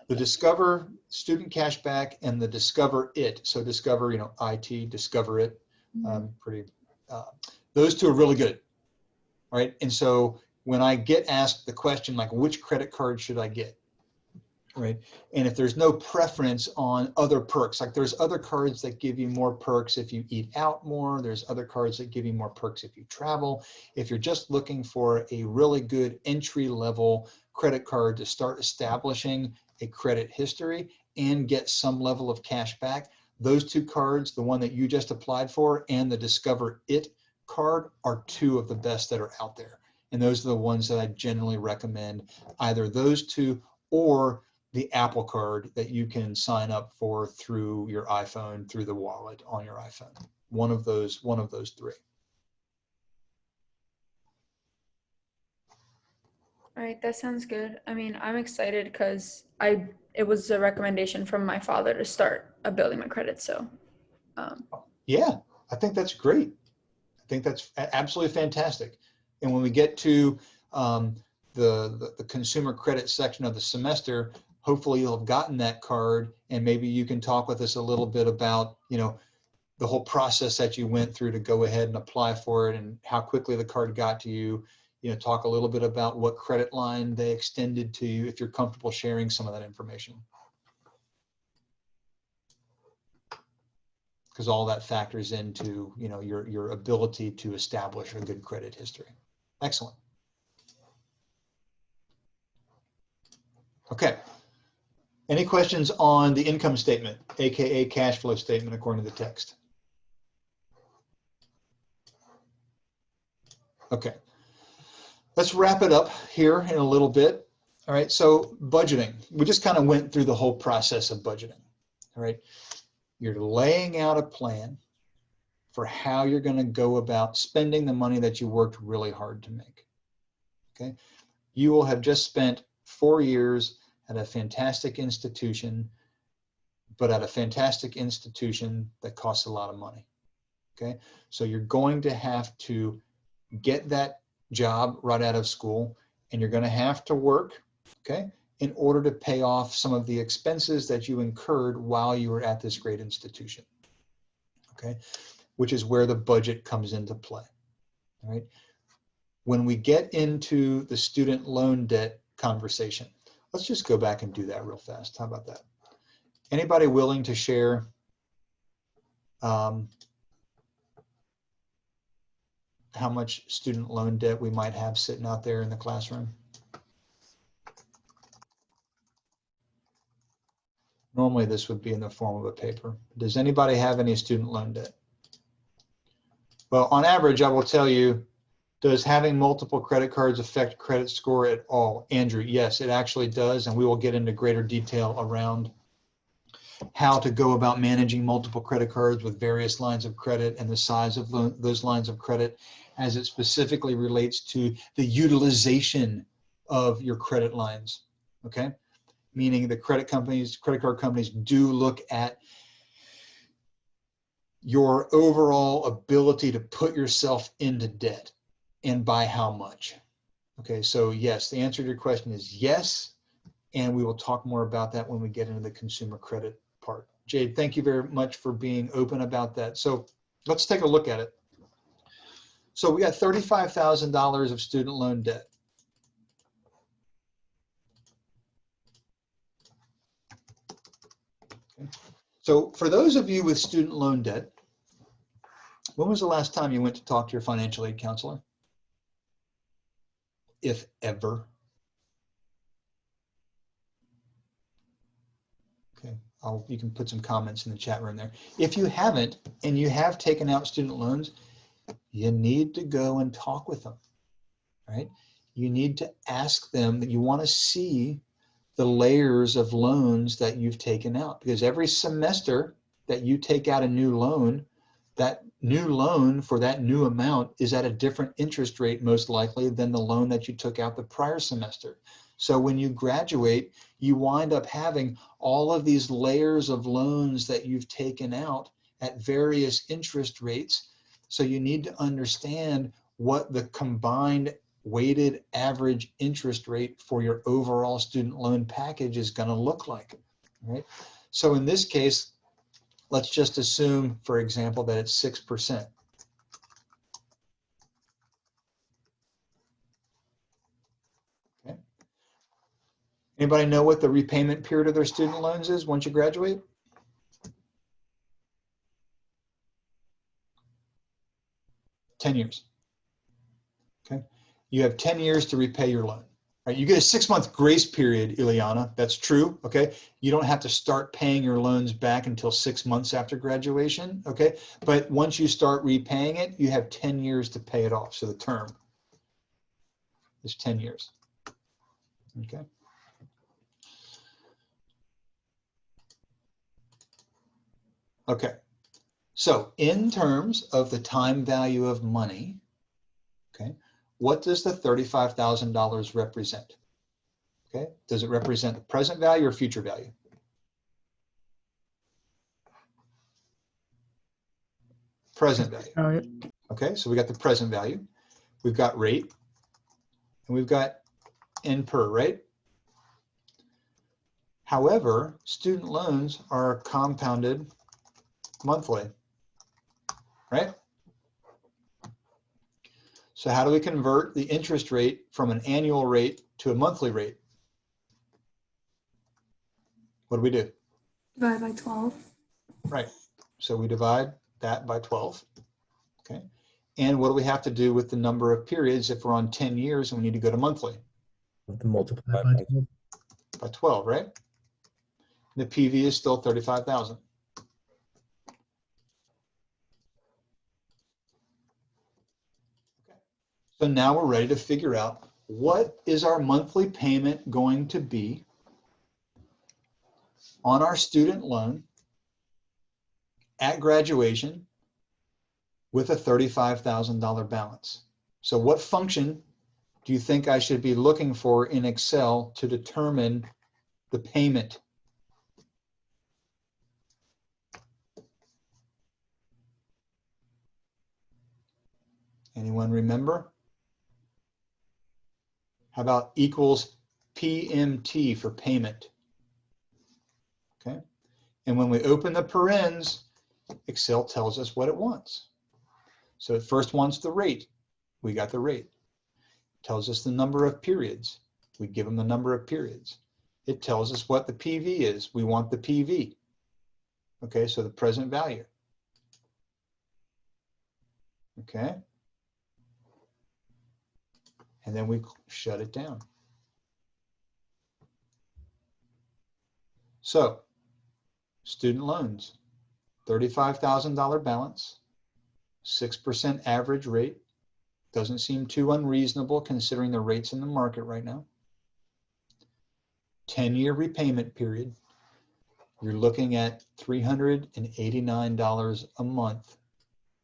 the Discover Student Cashback and the Discover It. So Discover, IT, Discover It, those two are really good, right? And so when I get asked the question, like, which credit card should I get, right? And if there's no preference on other perks, like there's other cards that give you more perks if you eat out more, there's other cards that give you more perks if you travel. If you're just looking for a really good entry-level credit card to start establishing a credit history and get some level of cash back, those 2 cards, the one that you just applied for and the Discover It card, are 2 of the best that are out there. And those are the ones that I generally recommend, either those 2 or the Apple Card that you can sign up for through your iPhone, through the wallet on your iPhone. One of those 3. All right, that sounds good. I mean, I'm excited because it was a recommendation from my father to start building my credit. So, yeah, I think that's great. I think that's absolutely fantastic. And when we get to the consumer credit section of the semester, hopefully you'll have gotten that card, and maybe you can talk with us a little bit about, the whole process that you went through to go ahead and apply for it, and how quickly the card got to you, talk a little bit about what credit line they extended to you, if you're comfortable sharing some of that information. Because all that factors into, your ability to establish a good credit history. Excellent. Okay. Any questions on the income statement, AKA cash flow statement according to the text? Okay. Let's wrap it up here in a little bit. All right, so budgeting. We just kind of went through the whole process of budgeting. All right, you're laying out a plan for how you're going to go about spending the money that you worked really hard to make. Okay, you will have just spent 4 years at a fantastic institution, but at a fantastic institution that costs a lot of money. Okay, so you're going to have to get that job right out of school, and you're going to have to work, okay, in order to pay off some of the expenses that you incurred while you were at this great institution, okay, which is where the budget comes into play. All right. When we get into the student loan debt conversation, let's just go back and do that real fast. How about that? Anybody willing to share how much student loan debt we might have sitting out there in the classroom? Normally this would be in the form of a paper. Does anybody have any student loan debt? Well, on average, I will tell you, does having multiple credit cards affect credit score at all? Andrew, yes, it actually does. And we will get into greater detail around how to go about managing multiple credit cards with various lines of credit and the size of those lines of credit as it specifically relates to the utilization of your credit lines, okay? Meaning the credit card companies do look at your overall ability to put yourself into debt and by how much. Okay, so yes, the answer to your question is yes, and we will talk more about that when we get into the consumer credit part. Jade, thank you very much for being open about that. So let's take a look at it. So we got $35,000 of student loan debt. Okay. So for those of you with student loan debt, when was the last time you went to talk to your financial aid counselor? If ever. Okay, you can put some comments in the chat room there. If you haven't, and you have taken out student loans, you need to go and talk with them, right? You need to ask them that you want to see the layers of loans that you've taken out, because every semester that you take out a new loan, that new loan for that new amount is at a different interest rate, most likely, than the loan that you took out the prior semester. So when you graduate, you wind up having all of these layers of loans that you've taken out at various interest rates. So you need to understand what the combined weighted average interest rate for your overall student loan package is going to look like, right? So in this case, let's just assume, for example, that it's 6%. Okay. Anybody know what the repayment period of their student loans is once you graduate? $10. Okay. You have 10 years to repay your loan. Right? You get a 6-month grace period, Ileana. That's true. Okay. You don't have to start paying your loans back until 6 months after graduation. Okay. But once you start repaying it, you have 10 years to pay it off. So the term is 10 years. Okay. Okay. So in terms of the time value of money, okay, what does the $35,000 represent? Okay, does it represent the present value or future value? Present value. Okay, so we got the present value, we've got rate, and we've got N per, right? However, student loans are compounded monthly, right? So So how do we convert the interest rate from an annual rate to a monthly rate? What do we do? Divide by 12. Right. So we divide that by 12. Okay. And what do we have to do with the number of periods if we're on 10 years and we need to go to monthly? The multiply by 12. By 12, right? The PV is still 35,000. So now we're ready to figure out what is our monthly payment going to be on our student loan at graduation with a $35,000 balance. So what function do you think I should be looking for in Excel to determine the payment? Anyone remember? How about equals PMT for payment? Okay. And when we open the parens, Excel tells us what it wants. So it first wants the rate. We got the rate. It tells us the number of periods. We give them the number of periods. It tells us what the PV is. We want the PV. Okay, so the present value. Okay. And then we shut it down. So, student loans, $35,000 balance, 6% average rate. Doesn't seem too unreasonable considering the rates in the market right now. 10-year repayment period. You're looking at $389 a month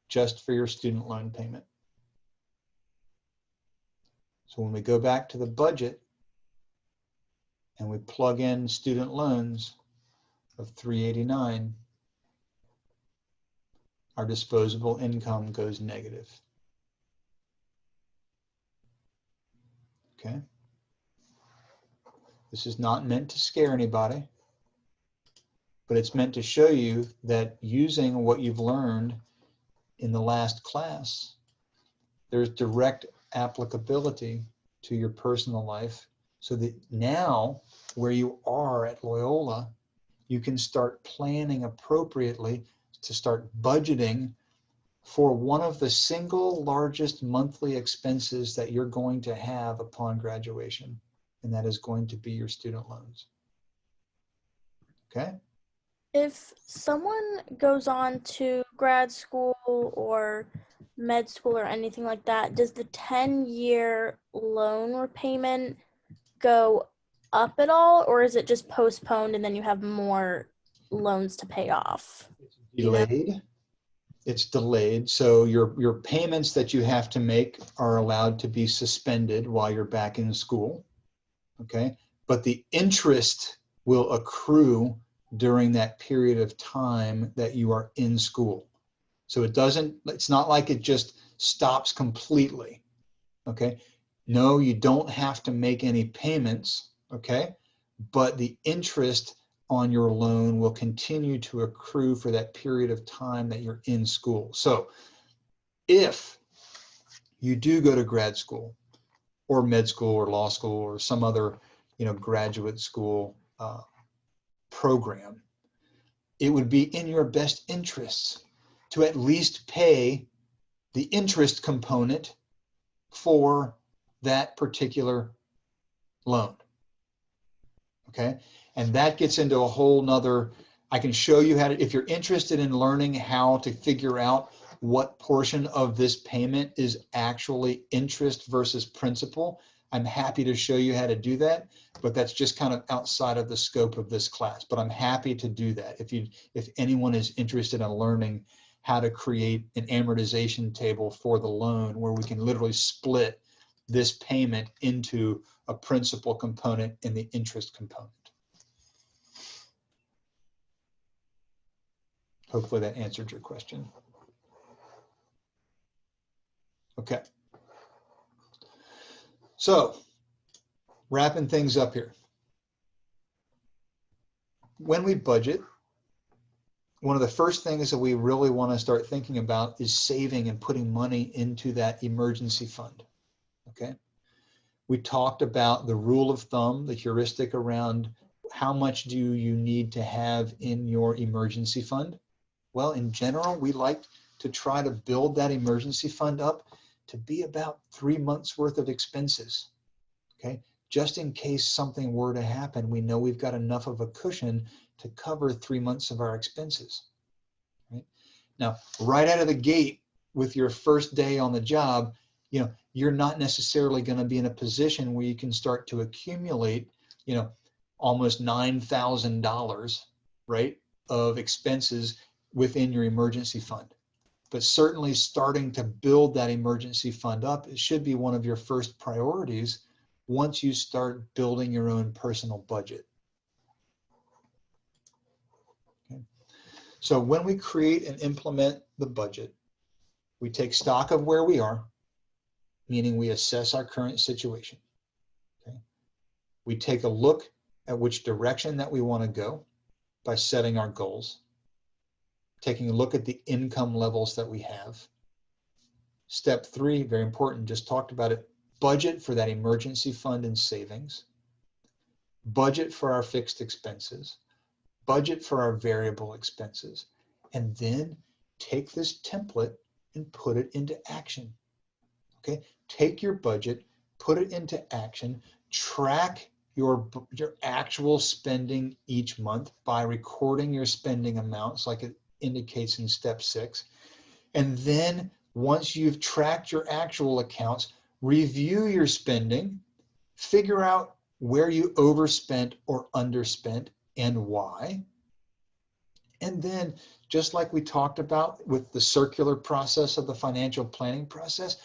just for your student loan payment. So when we go back to the budget and we plug in student loans of $389, our disposable income goes negative. Okay. This is not meant to scare anybody, but it's meant to show you that using what you've learned in the last class, there's direct applicability to your personal life, so that now where you are at Loyola, you can start planning appropriately to start budgeting for one of the single largest monthly expenses that you're going to have upon graduation, and that is going to be your student loans. Okay? If someone goes on to grad school or med school or anything like that, does the 10-year loan repayment go up at all, or is it just postponed and then you have more loans to pay off? Delayed. It's delayed. So your payments that you have to make are allowed to be suspended while you're back in school. Okay? But the interest will accrue during that period of time that you are in school. So it's not like it just stops completely. Okay? No, you don't have to make any payments. Okay? But the interest on your loan will continue to accrue for that period of time that you're in school. So if you do go to grad school or med school or law school or some other, graduate school program, it would be in your best interests to at least pay the interest component for that particular loan. Okay? And that gets into a whole nother, I can show you how to, if you're interested in learning how to figure out what portion of this payment is actually interest versus principal, I'm happy to show you how to do that, but that's just kind of outside of the scope of this class. But I'm happy to do that if anyone is interested in learning how to create an amortization table for the loan where we can literally split this payment into a principal component and the interest component. Hopefully that answered your question. Okay. So, wrapping things up here. When we budget, one of the first things that we really want to start thinking about is saving and putting money into that emergency fund. Okay. We talked about the rule of thumb, the heuristic around how much do you need to have in your emergency fund? Well, in general, we like to try to build that emergency fund up to be about 3 months worth of expenses. Okay. Just in case something were to happen, we know we've got enough of a cushion to cover 3 months of our expenses. Right? Now, right out of the gate with your first day on the job, you know, you're not necessarily going to be in a position where you can start to accumulate, you know, almost $9,000, right, of expenses within your emergency fund. But certainly starting to build that emergency fund up, it should be one of your first priorities once you start building your own personal budget. Okay. So when we create and implement the budget, we take stock of where we are, meaning we assess our current situation. Okay. We take a look at which direction that we want to go by setting our goals, taking a look at the income levels that we have. Step 3, very important, just talked about it, budget for that emergency fund and savings, budget for our fixed expenses, budget for our variable expenses, and then take this template and put it into action. Okay, take your budget, put it into action, track your actual spending each month by recording your spending amounts like it indicates in step 6. And then once you've tracked your actual accounts, review your spending, figure out where you overspent or underspent and why. And then, just like we talked about with the circular process of the financial planning process,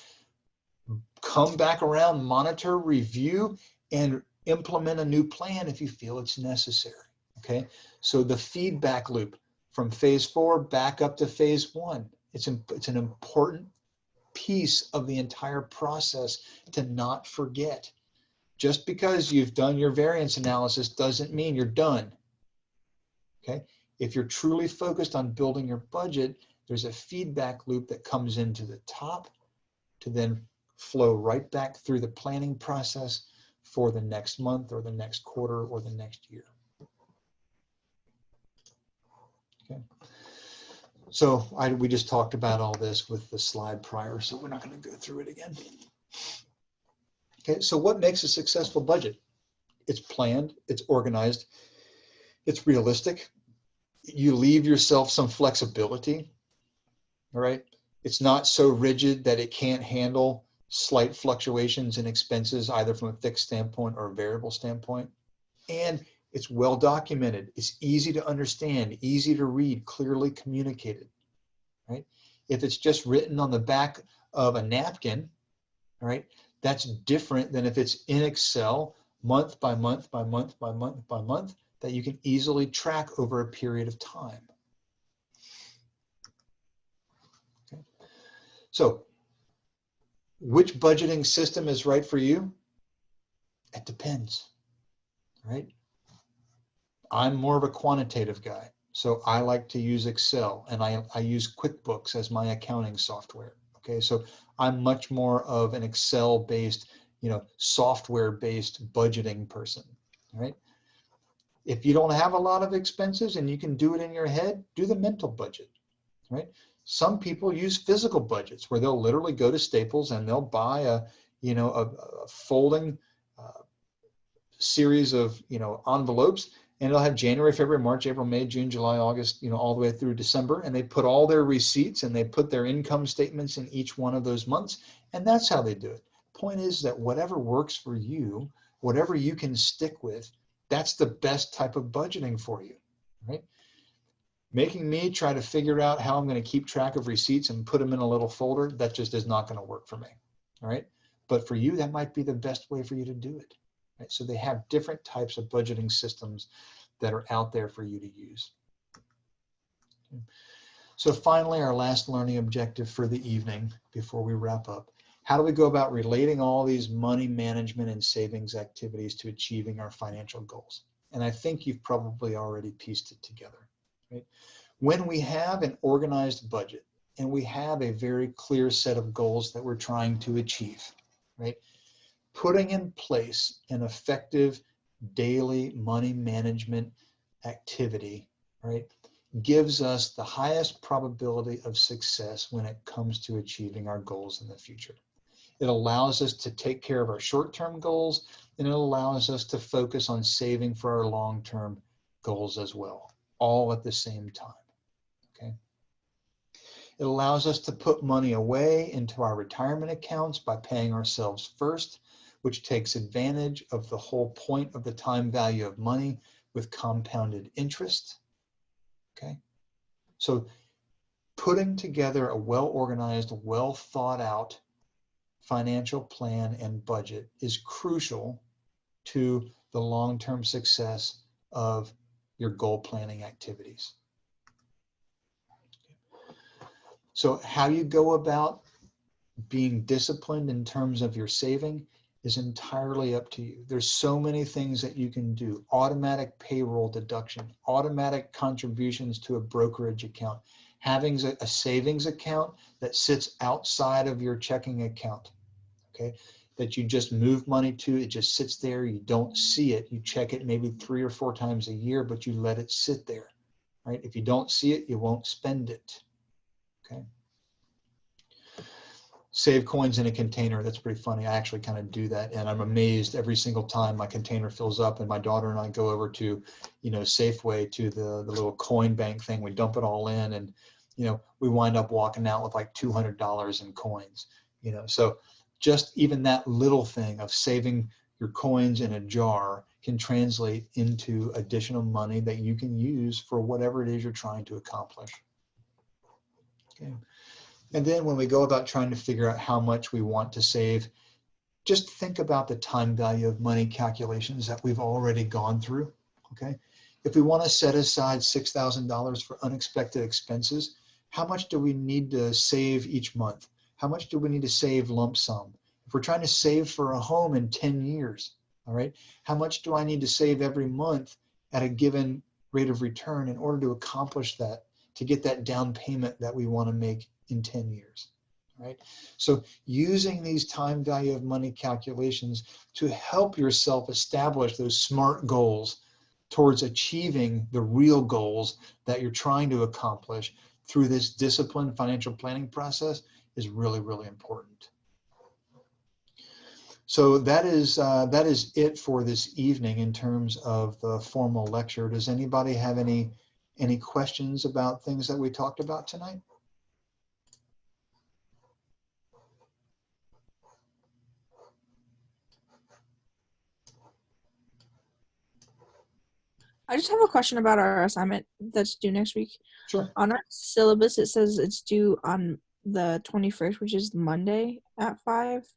come back around, monitor, review, and implement a new plan if you feel it's necessary. Okay, so the feedback loop from phase 4 back up to phase 1. It's an important piece of the entire process to not forget. Just because you've done your variance analysis doesn't mean you're done. Okay, if you're truly focused on building your budget, there's a feedback loop that comes into the top to then flow right back through the planning process for the next month or the next quarter or the next year. Okay. So we just talked about all this with the slide prior, so we're not going to go through it again. Okay, so what makes a successful budget? It's planned, it's organized, it's realistic. You leave yourself some flexibility, all right? It's not so rigid that it can't handle slight fluctuations in expenses, either from a fixed standpoint or a variable standpoint. And it's well documented. It's easy to understand, easy to read, clearly communicated, right? If it's just written on the back of a napkin, right, that's different than if it's in Excel month by month by month by month by month that you can easily track over a period of time. Okay. So, which budgeting system is right for you? It depends, right? I'm more of a quantitative guy, so I like to use Excel, and I use QuickBooks as my accounting software. Okay, so I'm much more of an Excel-based, software-based budgeting person, right? If you don't have a lot of expenses and you can do it in your head, do the mental budget, right? Some people use physical budgets where they'll literally go to Staples and they'll buy a folding series of, envelopes, and it'll have January, February, March, April, May, June, July, August, all the way through December. And they put all their receipts and they put their income statements in each one of those months. And that's how they do it. Point is that whatever works for you, whatever you can stick with, that's the best type of budgeting for you, right? Making me try to figure out how I'm going to keep track of receipts and put them in a little folder, that just is not going to work for me, all right? But for you, that might be the best way for you to do it, right? So they have different types of budgeting systems that are out there for you to use. Okay. So finally, our last learning objective for the evening before we wrap up. How do we go about relating all these money management and savings activities to achieving our financial goals? And I think you've probably already pieced it together. Right? When we have an organized budget and we have a very clear set of goals that we're trying to achieve, right? Putting in place an effective daily money management activity, right, gives us the highest probability of success when it comes to achieving our goals in the future. It allows us to take care of our short-term goals, and it allows us to focus on saving for our long-term goals as well, all at the same time, okay? It allows us to put money away into our retirement accounts by paying ourselves first, which takes advantage of the whole point of the time value of money with compounded interest, okay? So putting together a well-organized, well-thought-out financial plan and budget is crucial to the long-term success of your goal planning activities. So how you go about being disciplined in terms of your saving is entirely up to you. There's so many things that you can do. Automatic payroll deduction, automatic contributions to a brokerage account, having a savings account that sits outside of your checking account, okay, that you just move money to, it just sits there, you don't see it, you check it maybe 3 or 4 times a year, but you let it sit there, right? If you don't see it, you won't spend it, okay? Save coins in a container. That's pretty funny. I actually kind of do that, and I'm amazed every single time my container fills up and my daughter and I go over to, Safeway, to the little coin bank thing. We dump it all in, and, we wind up walking out with like $200 in coins, so just even that little thing of saving your coins in a jar can translate into additional money that you can use for whatever it is you're trying to accomplish. Okay. And then when we go about trying to figure out how much we want to save, just think about the time value of money calculations that we've already gone through, okay? If we want to set aside $6,000 for unexpected expenses, how much do we need to save each month? How much do we need to save lump sum? If we're trying to save for a home in 10 years, all right, how much do I need to save every month at a given rate of return in order to accomplish that, to get that down payment that we want to make in 10 years, right? So using these time value of money calculations to help yourself establish those SMART goals towards achieving the real goals that you're trying to accomplish through this disciplined financial planning process is really, really important. So that is it for this evening in terms of the formal lecture. Does anybody have any questions about things that we talked about tonight? I just have a question about our assignment that's due next week. Sure. On our syllabus, it says it's due on the 21st, which is Monday at 5,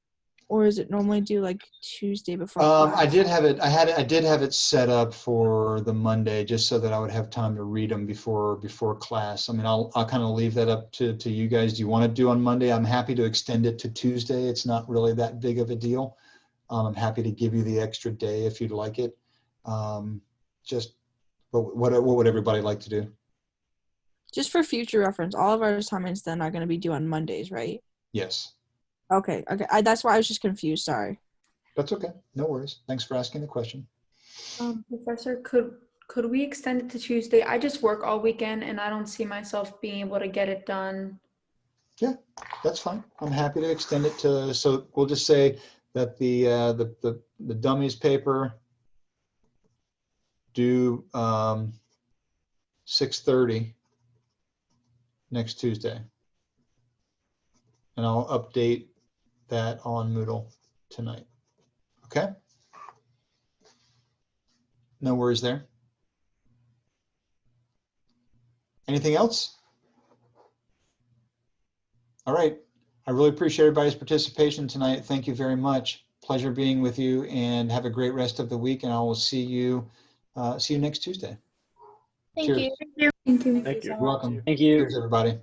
or is it normally due like Tuesday before class? I did have it set up for the Monday just so that I would have time to read them before class. I mean, I'll kind of leave that up to you guys. Do you want to do on Monday? I'm happy to extend it to Tuesday. It's not really that big of a deal. I'm happy to give you the extra day if you'd like it. What would everybody like to do? Just for future reference, all of our assignments then are going to be due on Mondays, right? Yes. Okay. That's why I was just confused. Sorry. That's okay. No worries. Thanks for asking the question. Professor, could we extend it to Tuesday? I just work all weekend and I don't see myself being able to get it done. Yeah, that's fine. I'm happy to extend it to, so we'll just say that the dummies paper due 6:30 next Tuesday. And I'll update that on Moodle tonight. Okay? No worries there. Anything else? All right. I really appreciate everybody's participation tonight. Thank you very much. Pleasure being with you, and have a great rest of the week, and I will see you next Tuesday. Thank Cheers. you. Thank you. Thank you. You're welcome. Thank you. Cheers, everybody.